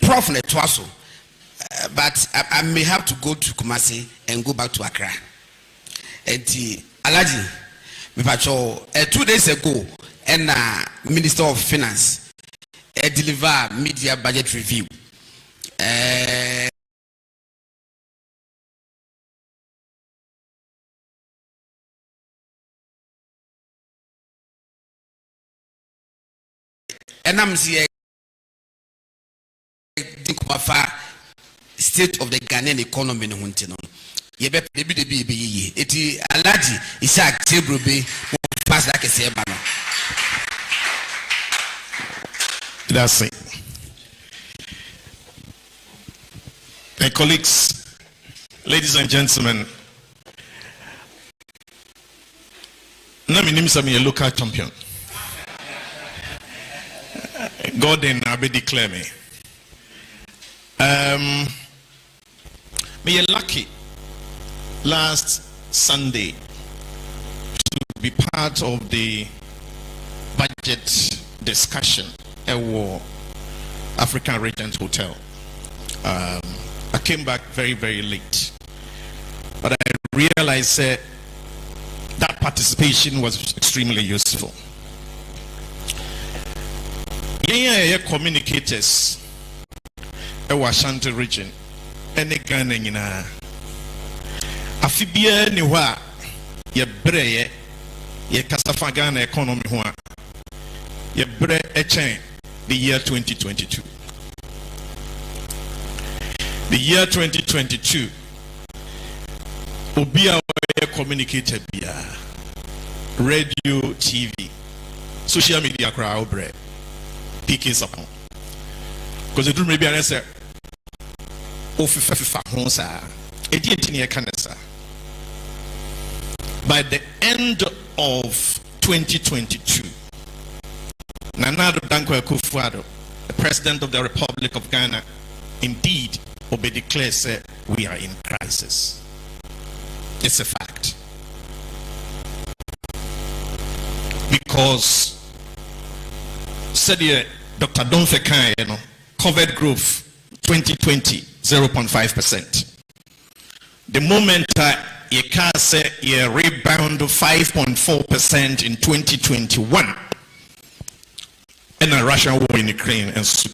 Prof Netwaso, but I may have to go to Kumasi and go back to Accra. Eti Alaji, Mipacho, 2 days ago, and Minister of Finance deliver media budget review. And I'm saying, state of the Ghanaian economy in Huntino. Yebe be eti Alaji Isaac Tebrobe pass like a sebano. That's it. My colleagues, ladies and gentlemen, Nami Nimsami a local champion. God and Abe declare me. Me lucky last Sunday to be part of the budget discussion at African Regent Hotel. I came back very late, but I realized that participation was extremely useful. Communicators at Ashanti region and the Ghanaian afibia ni wa ye breye ye kasafa Ghana economy ho ye bre echen the year 2022. The year 2022 obia we communicator bia radio, TV, social media crowd bre picking support because it maybe an answer ofifa ho sa edintini kanesa. By the end of 2022, Nana Addo Dankwa Akufo-Addo, the President of the Republic of Ghana, indeed will be declared we are in crisis. It's a fact. Because said here, Dr. Donfe Kai, COVID growth 2020 0.5%. The moment you can say you rebound to 5.4% in 2021, and a Russian war in Ukraine and steam.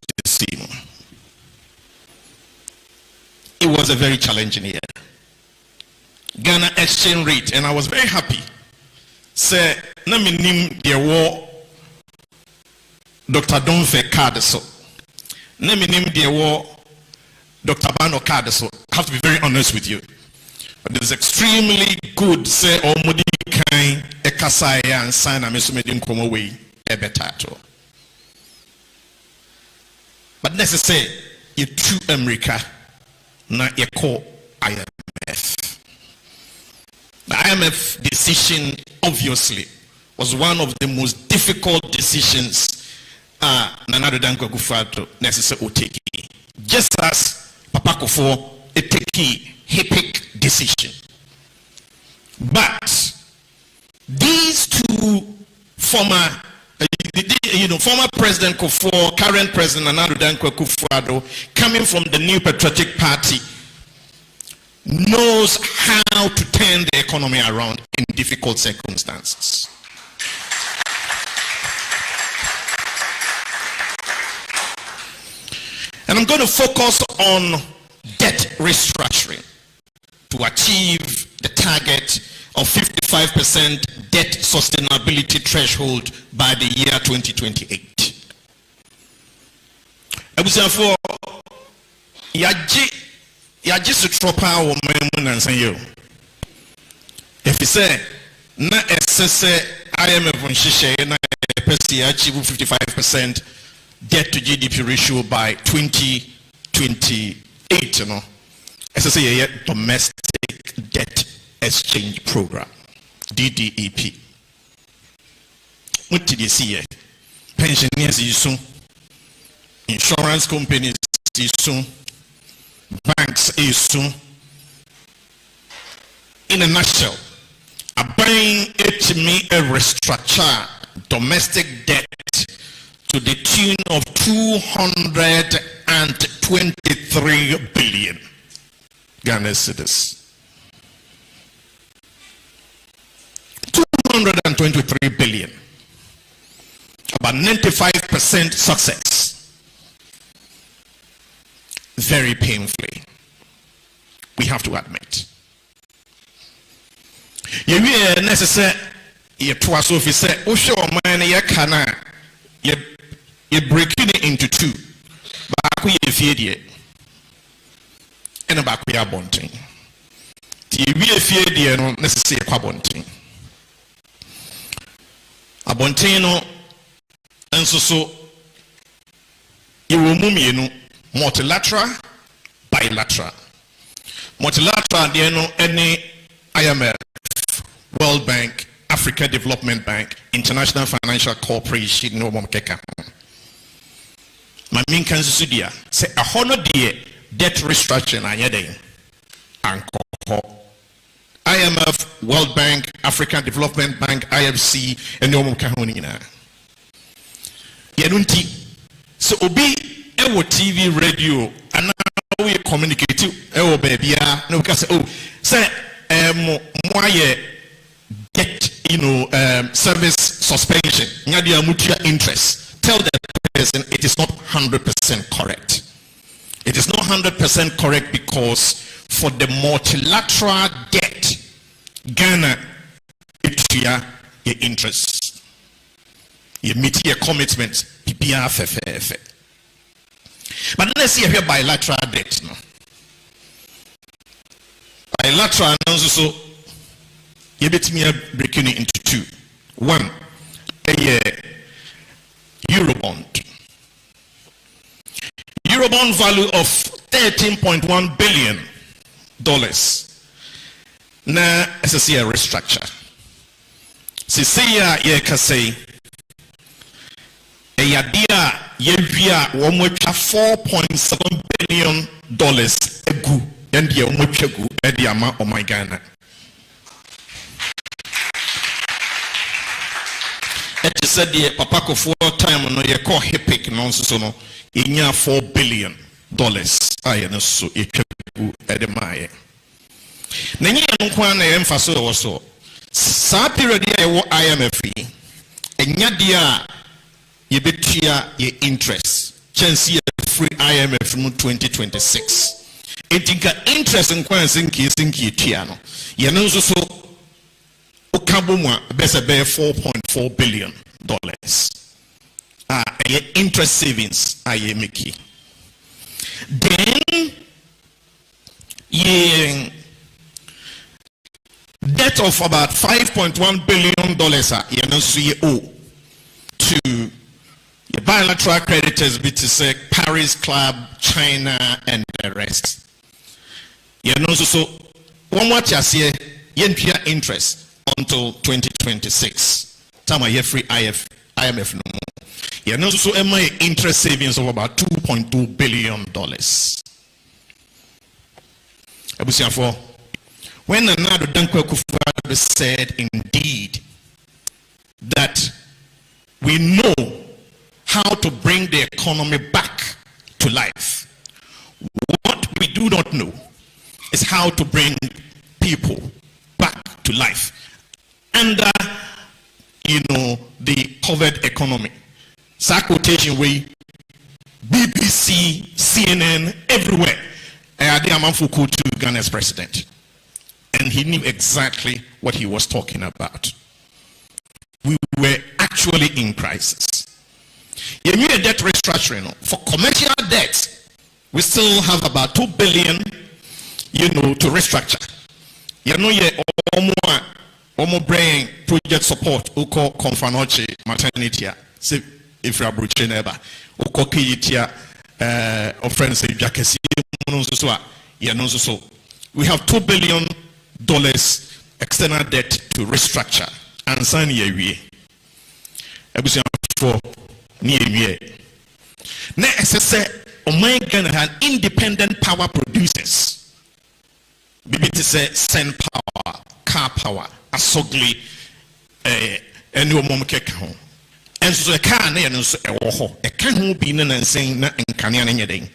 It was a very challenging year. Ghana exchange rate, and I was very happy. Say, na minim the war, Dr. Donfe Cardeso. Na minim the war, Dr. Bano Cardeso. I have to be very honest with you. But it is extremely good, say, Omodi Kain, Ekasaya, and Sana Mesumedim Komoway, Ebetato. But necessary, you true America, na you call IMF. The IMF decision, obviously, was one of the most difficult decisions Nana Addo Dankwa Akufo-Addo necessary to take. Just as Papa Kufuor take HIPIC decision. But these two former President Kufuor, current President Nana Addo Dankwa Akufo-Addo, coming from the New Patriotic Party, knows how to turn the economy around in difficult circumstances. I'm going to focus on debt restructuring to achieve the target of 55% debt sustainability threshold by the year 2028. Abusiafo yaji sutropa wo memu nansanyo. If you say na essence IMF nhihye na pesi achieve 55% debt to GDP ratio by 2028, you know. SSA domestic debt exchange program, DDEP. What did you see? Pensioners is soon, insurance companies is soon, banks is soon. In a nutshell, a buying HME restructure domestic debt to the tune of 223 billion Ghana cedis. 223 billion. About 95% success. Very painfully, we have to admit. You will necessary. You twice officer. Oh, sure, man. You cannot. You're breaking it into two. Back we feed and back we are bunting. The we feed you no necessary bunting. A buntino and so you will move multilateral, bilateral. Multilateral, there no any IMF, World Bank, Africa Development Bank, International Financial Corporation, no one keka. My main council say a honor debt restructuring anything. IMF, World Bank, African Development Bank, IFC, and no one kahunina. Yanunti. So obi ewo TV, radio, and now we communicate ewo baby no we can say oh say moye get service suspension ngadia mutua interest. Tell the person it is not 100% correct. It is not 100% correct because for the multilateral debt, Ghana etua your interest. You meet your commitments, PPR. But let's see here bilateral debt. No? Bilateral also you bet me breaking it into two. One, a Eurobond. Eurobond value of $13.1 billion. Na SSA restructure. Sisiya ye kasei. A yadia ye via womwecha $4.7 billion egu. And ye womwecha gu ediama o my Ghana. It said the papa ko for time no ye call hipic nonsense no inya $4 billion. Aye no so etwagu edemaye. Nanyi ankwa na emfaso also. Sa period ya wo IMF enya dia ye betua ye interest. Chance ye free IMF no 2026. Etinka interest nkwa sinki etua no. Ye no so Okabumwa bese be $4.4 billion. Interest savings aye miki. Then ye debt of about $5.1 billion to the bilateral creditors, BTC, Paris Club, China, and the rest. You know, so one more year, interest until 2026. Time I free IMF no more. You know, so my interest savings of about $2.2 billion. Abusiafo, when another Dankwa Kufuor said indeed that we know how to bring the economy back to life. What we do not know is how to bring people back to life under the COVID economy. Sa quotation way BBC, CNN, everywhere. Ade Amanfo to Ghana's president. And he knew exactly what he was talking about. We were actually in crisis. You need a debt restructuring. For commercial debt, we still have about 2 billion, to restructure. Omo brain project support uko Confanoche maternity say if you are bruche neighbor uko kiyitia friends say jakesi so we have $2 billion external debt to restructure and sign yewie ebusia for ni yewie na say Oman Ghana had independent power producers BBT say send power car power asogli eni omom keka ho enso e car na ye no so e wo ho e ka ho bi na nansen na nkane na nyeden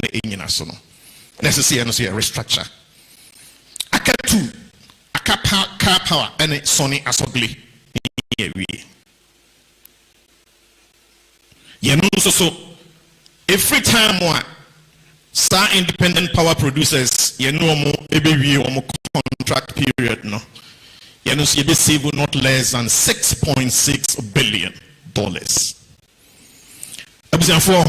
na enyina so no necessary no so restructure aka car power eni soni asogli ye wi ye no so every time one star independent power producers ye no mo ebewie omo contract period no you know you be save not less than $6.6 billion. Abusafo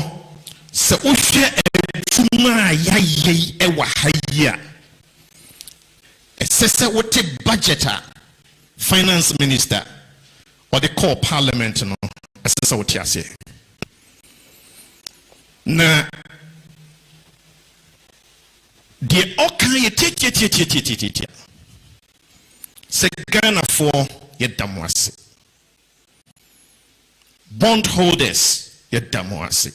se ohwe etuma yaye ewa haya esese wote budgeter finance minister or the core parliament no esese wote ase na the okay tie se Ghana for yedamwase bond holders yedamwase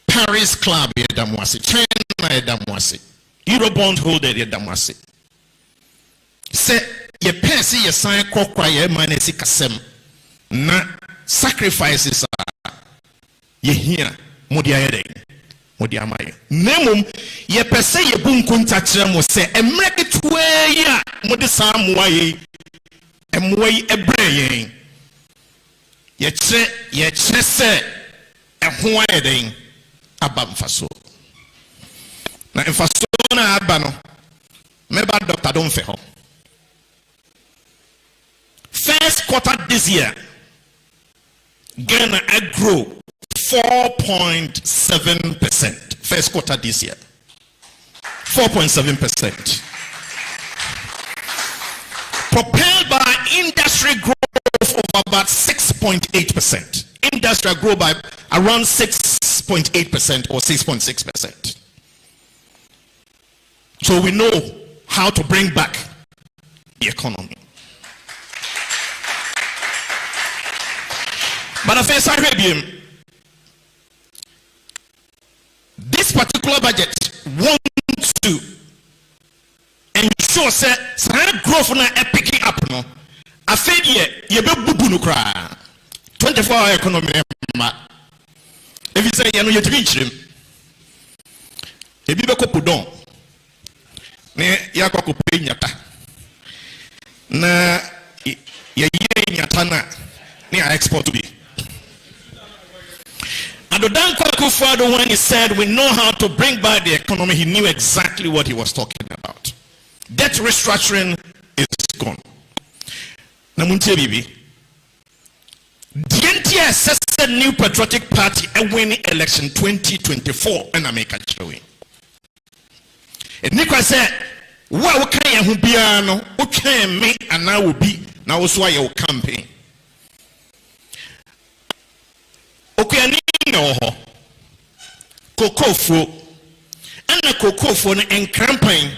Paris Club yedamwase China yedamwase Euro bond holder yedamwase se ye pese ye sign kokwa ye manesi kasem na sacrifices ye here modi ayede modi amaye nemum ye pese ye bunkunta kire mo se emreke tuwe ya modi samuwa ye emwe ebreye ye kire se eho ayede aba mfaso na mfaso na aba no meba Dr. Domfe ho first quarter this year Ghana grew 4.7% first quarter this year 4.7% propelled by industry growth of about 6.8%. Industry grew by around 6.8% or 6.6%. So we know how to bring back the economy. But the first this particular budget wants to ensure that growth na picking up no afedie ye be bubu no kra 24-hour economy ma if you say you know you three chim e bi be ko pudon ne ya ko pe nyata na ye nyata na ne export to be. Adodan Kwaku-Fado, when he said we know how to bring back the economy, he knew exactly what he was talking about. Debt restructuring is gone. Namunte bibi. DNT assessed the new patriotic party and winning election 2024 and America showing. And Nico said, "What can you be? What can me and now will be now also why your campaign." Okay, no kokofo ana kokofo no enkrampan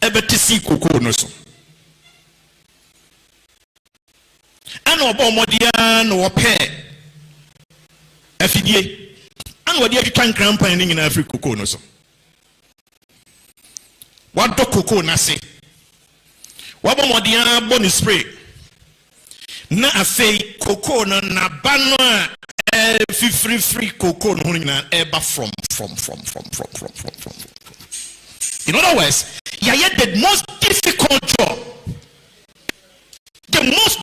ebetisi koko no so ana obomodia no wope afidie ana wodi atwa enkrampan ni nyina afri koko no so wado koko na se wabomodia boni spray na afei koko no na bano a free cocoa eba from. In other words, the most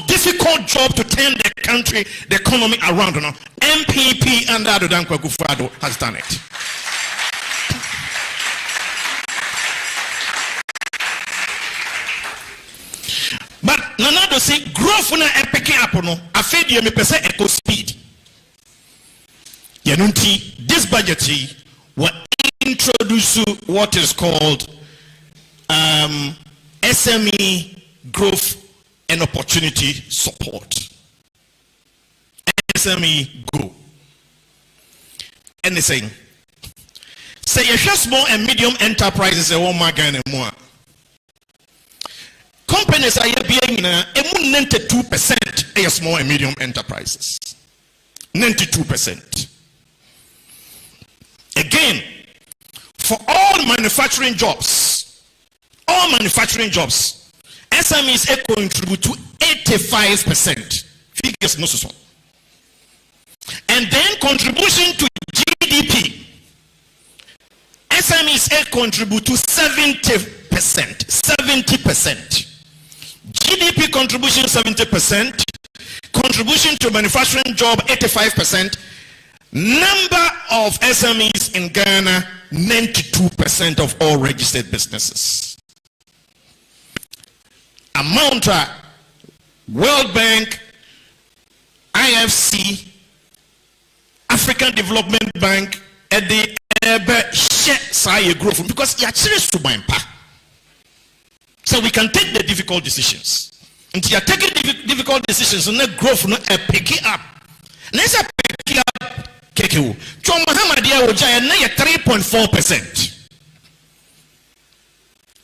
difficult job to turn the country, the economy around. MPP under Adodan Akufo-Addo has done it. But Nanado say growth na picking up no afed ye me pese eco speed. Yanunti this budget will introduce what is called SME growth and opportunity support. SME grow. Anything. Say you small and medium enterprises a woman Ghana more. Companies are being 92% a small and medium enterprises. 92%. Again, for all manufacturing jobs, SMEs contribute to 85%. Figures no so. And then contribution to GDP, SMEs contribute to 70%. 70%. GDP contribution 70%, contribution to manufacturing job 85%, number of SMEs in Ghana 92% of all registered businesses. Amount World Bank, IFC, African Development Bank, at the share growth because you are serious to my impact. So we can take the difficult decisions. And you are taking difficult decisions and not growth, not a pick it up. Let's pick it up. KQ. John Mahamadia will giant 3.4%.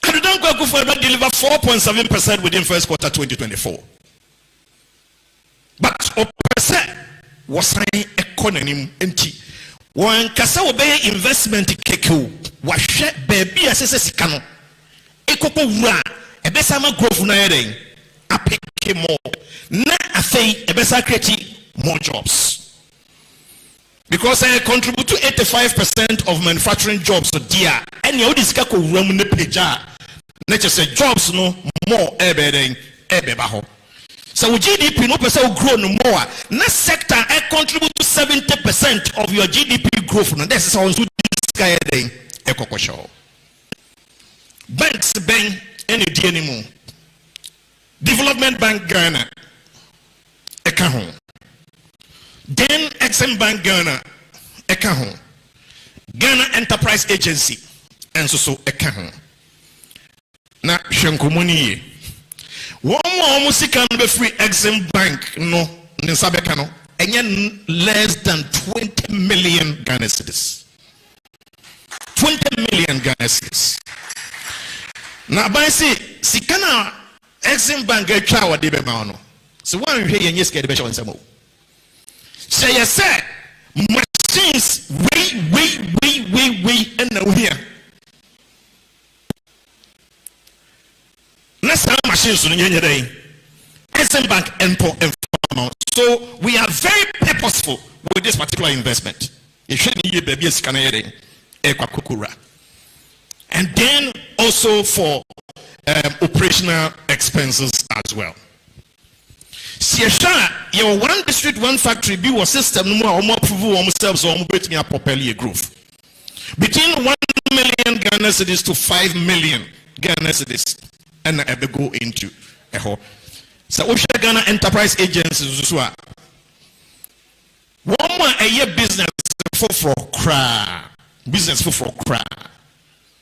And don't go for deliver 4.7% within first quarter 2024. But percent was signing economy empty. One kasa obey investment KQ was share baby as a cano. Ekopo wura ebesama growth na yɛden apeke more na afei ebesa create more jobs because I contribute to 85% of manufacturing jobs so dear and you disika ko wura mu ne peja na say jobs no more ebeden ebeba ho so GDP no person grow no more na sector contribute to 70% of your GDP growth no this is how so disika yɛden ekokosho. Banks bank any anymore. Development Bank Ghana Ekahon. Then Exim Bank Ghana Ekahon. Ghana Enterprise Agency and so Ekahon. Na Shankumuni. One more music can be free Exim Bank no Nisabekano and less than 20 million Ghana cedis. 20 million Ghana cedis. Now, by say, Sikana Exim Bank get chow at the Bemano. So, one here and yes, get the best one. Say, yes, sir, machines, wait, and now here. Let's have machines on your day. Exim Bank and farm. So, we are very purposeful with this particular investment. You shouldn't need baby scanner, Ekwa and then also for operational expenses as well. Siesha, your one district, one factory, be was system no more approval themselves or wait me a properly a growth. Between 1 million Ghana cedis to 5 million Ghana cedis, and I go into a whole. So Osha Ghana Enterprise Agencies, one more a year business for cra. Business for cra.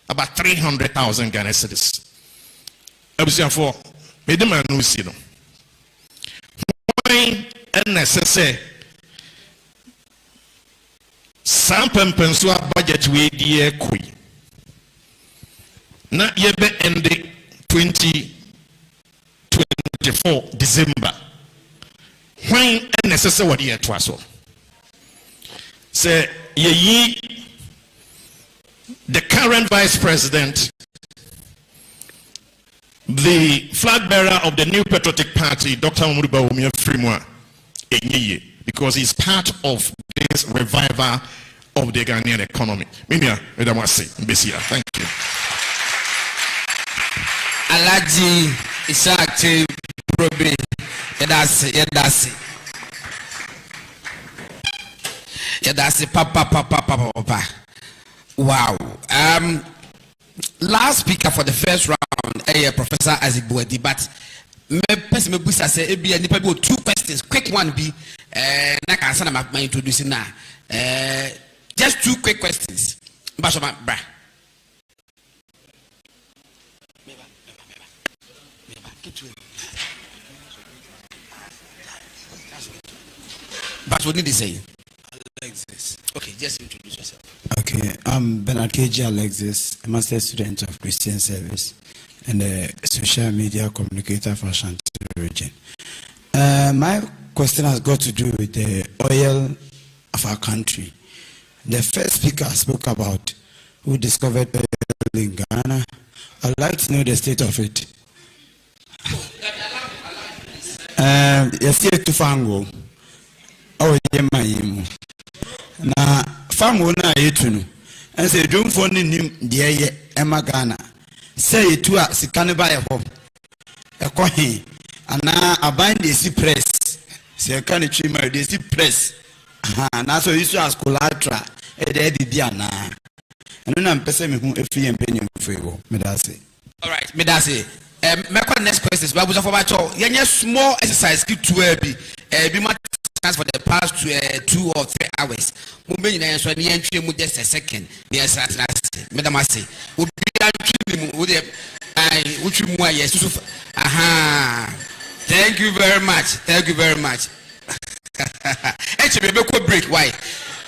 About 300,000 Ghana cedis. Abusua for me the man who see no. Why unnecessary? Some penso budget we die kui. Na yebe end 2024 December. Why unnecessary what year twaso? Say ye the current vice president, the flag bearer of the new patriotic party, Dr. Umuruba Umia Frimwa, because he's part of this revival of the Ghanaian economy. Mimia, thank you. Alaji Isaac Probe, Yedasi. Yeah, that's it. Papa. Wow. Last speaker for the first round, Professor Isaac Boadi, but me person me busa say e be any people 2 questions, quick one be na ka answer na my introducing now. Just 2 quick questions. Bashoma bra. But what did he say? Alexis. Okay, just introduce yourself. Okay, I'm Bernard KG Alexis, a master student of Christian Service and a social media communicator for Ashanti region. My question has got to do with the oil of our country. The first speaker spoke about who discovered oil in Ghana. I'd like to know the state of it. Yes, to Fango. Oh, yeah, na fango na yetunu and say drum for nim de Emma Ghana say it to a sikane ba ho e ko he ana aban de si press say kan twi ma de si press na so issue as collateral e de di ana eno na mpese me hu efi empenyin fo me da say. All right, me da say me kwa next question ba buza for ba cho yenye small exercise ki to bi ma for the past 2 or 3 hours. Moving in so near just a second. Yes, Madam Massey. Would be yes. Aha. Thank you very much. Thank you very much. Actually, we break. Why?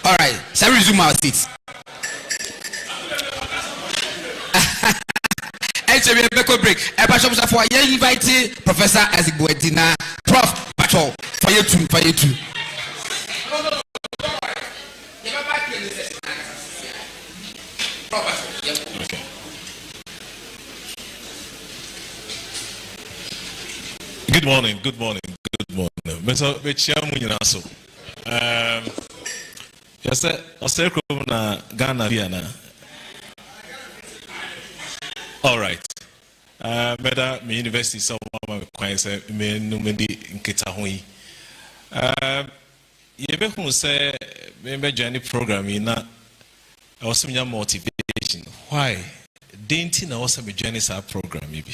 All right. Shall we resume our seats? Actually, we break. For you invite Professor Azigboedina, Prof. Patrol. For you too. Okay. Good morning. Mr. Bechiamunyaso. Yes, sir. Na Ghana Viana. All right. Meda me university so my kwese me numedi nketa hoyi. Yebe hu say me journey program na also me motivation. Why? Denti na also me journey sa program bi.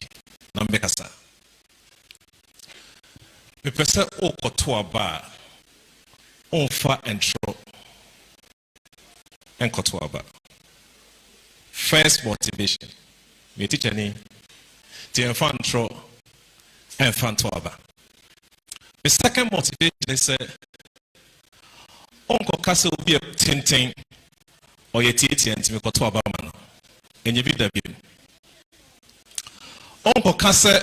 Na mbekasa. Me pese okoto aba. Onfa entro. Enkoto aba. First motivation. Me teacher ni the infantro and fantoaba. The second motivation is Uncle Castle will be a tinting or your tea and me kotoaba man. And you be the bin. Uncle Castle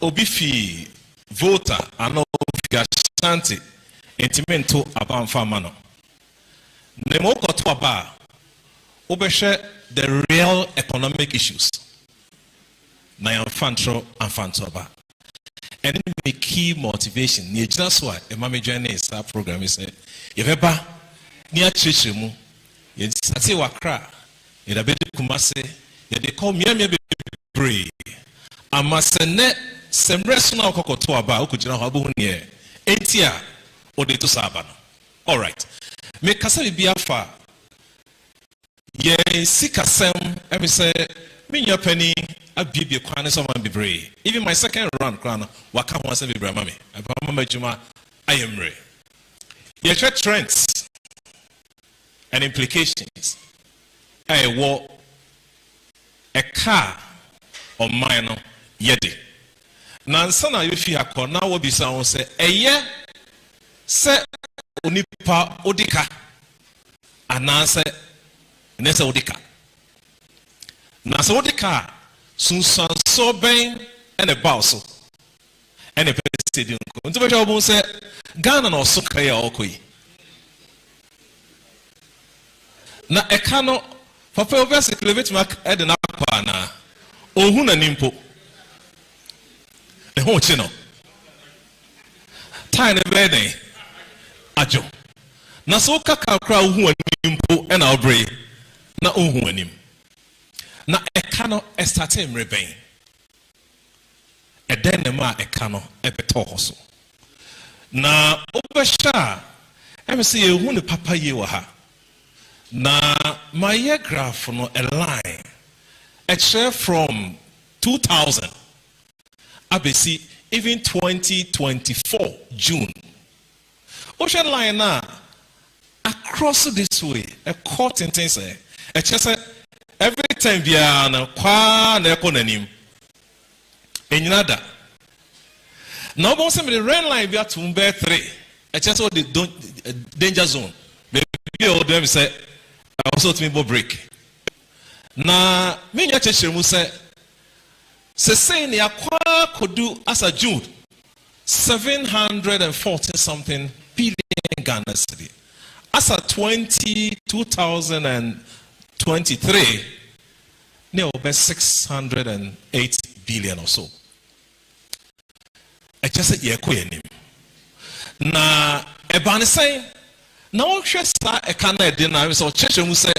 obifi voter and no gashanti intimento aban famano. Nemo kotoaba obeshe the real economic issues. Na infantro and fantoba. And the key motivation, near just why a mammy journey is our program is if ever near Chishimu, you say wakra, in a bit kumase, they call me a brave. I must net some restaurant cocoa about who could not have near 8 years or the to Saban. All right. Make Casabi Biafa. Ye sick as some, and say, Minya penny. I be a someone be brave. Even my second round, crown, waka once and be brave, mammy. I am ready. You check trends and implications. I walk a car or minor yedi. Nansana, if you are now will be sound say, a year say unipa odika. And answer Nessa odika. Nasa odika. Sunsan so bang and a bousel and a stadium. Until the job say Ghana no so kaya okoi. Na ekano papa obese clevet mark edna kwa na ohu na nimpo. E ho chi no. Time be den ajo. Na so kaka kra ohu animpo e na obre na ohu anim. Na ekano estate mreben. Edenema ekano ebetohoso. Na obesha emse ye hu ne papa ye wa ha. na my graph no a line a share from 2000 abesi even 2024 June ocean line na across this way a court intense a chese every time bia na kwa na ekonanim enyinada na obo se me the red line bia to be 3 a chese what the danger zone baby o dem say also to me bo break na me nya chese mu say say ne akwa kodu as a June 740 something billion Ghana cedi as a 2023 ne over 608 billion or so I just said ye ko yanim na e ban say na o hwe sa e ka na de na so chechwe mu say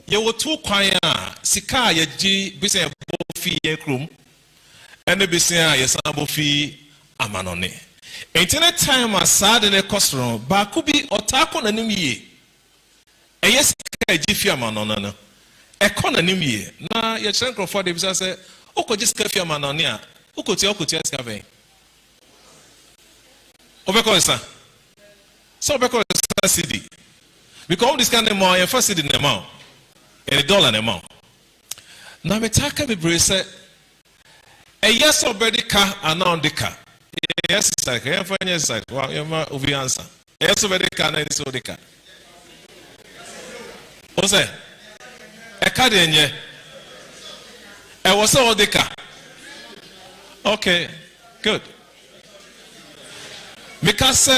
ye wo tu kwan a sika ye gi bi say bo fi ye krom ene bi say a ye sa bo fi amanone internet time aside ne kostro ba ku bi otako na nim ye eye sika gi fi amanone no e ko na nim ye na ye chen crofo de bi say okoji sika fi amanone a okoti sika ben obeko isa so obeko isa cd because this kind of more your first cd in the amount and $1 in amount now me taka be bre say a yes already car and on the car yes like I find yes like wow you ma obi answer yes already car na so the car o say e car de enye e was all the car okay good because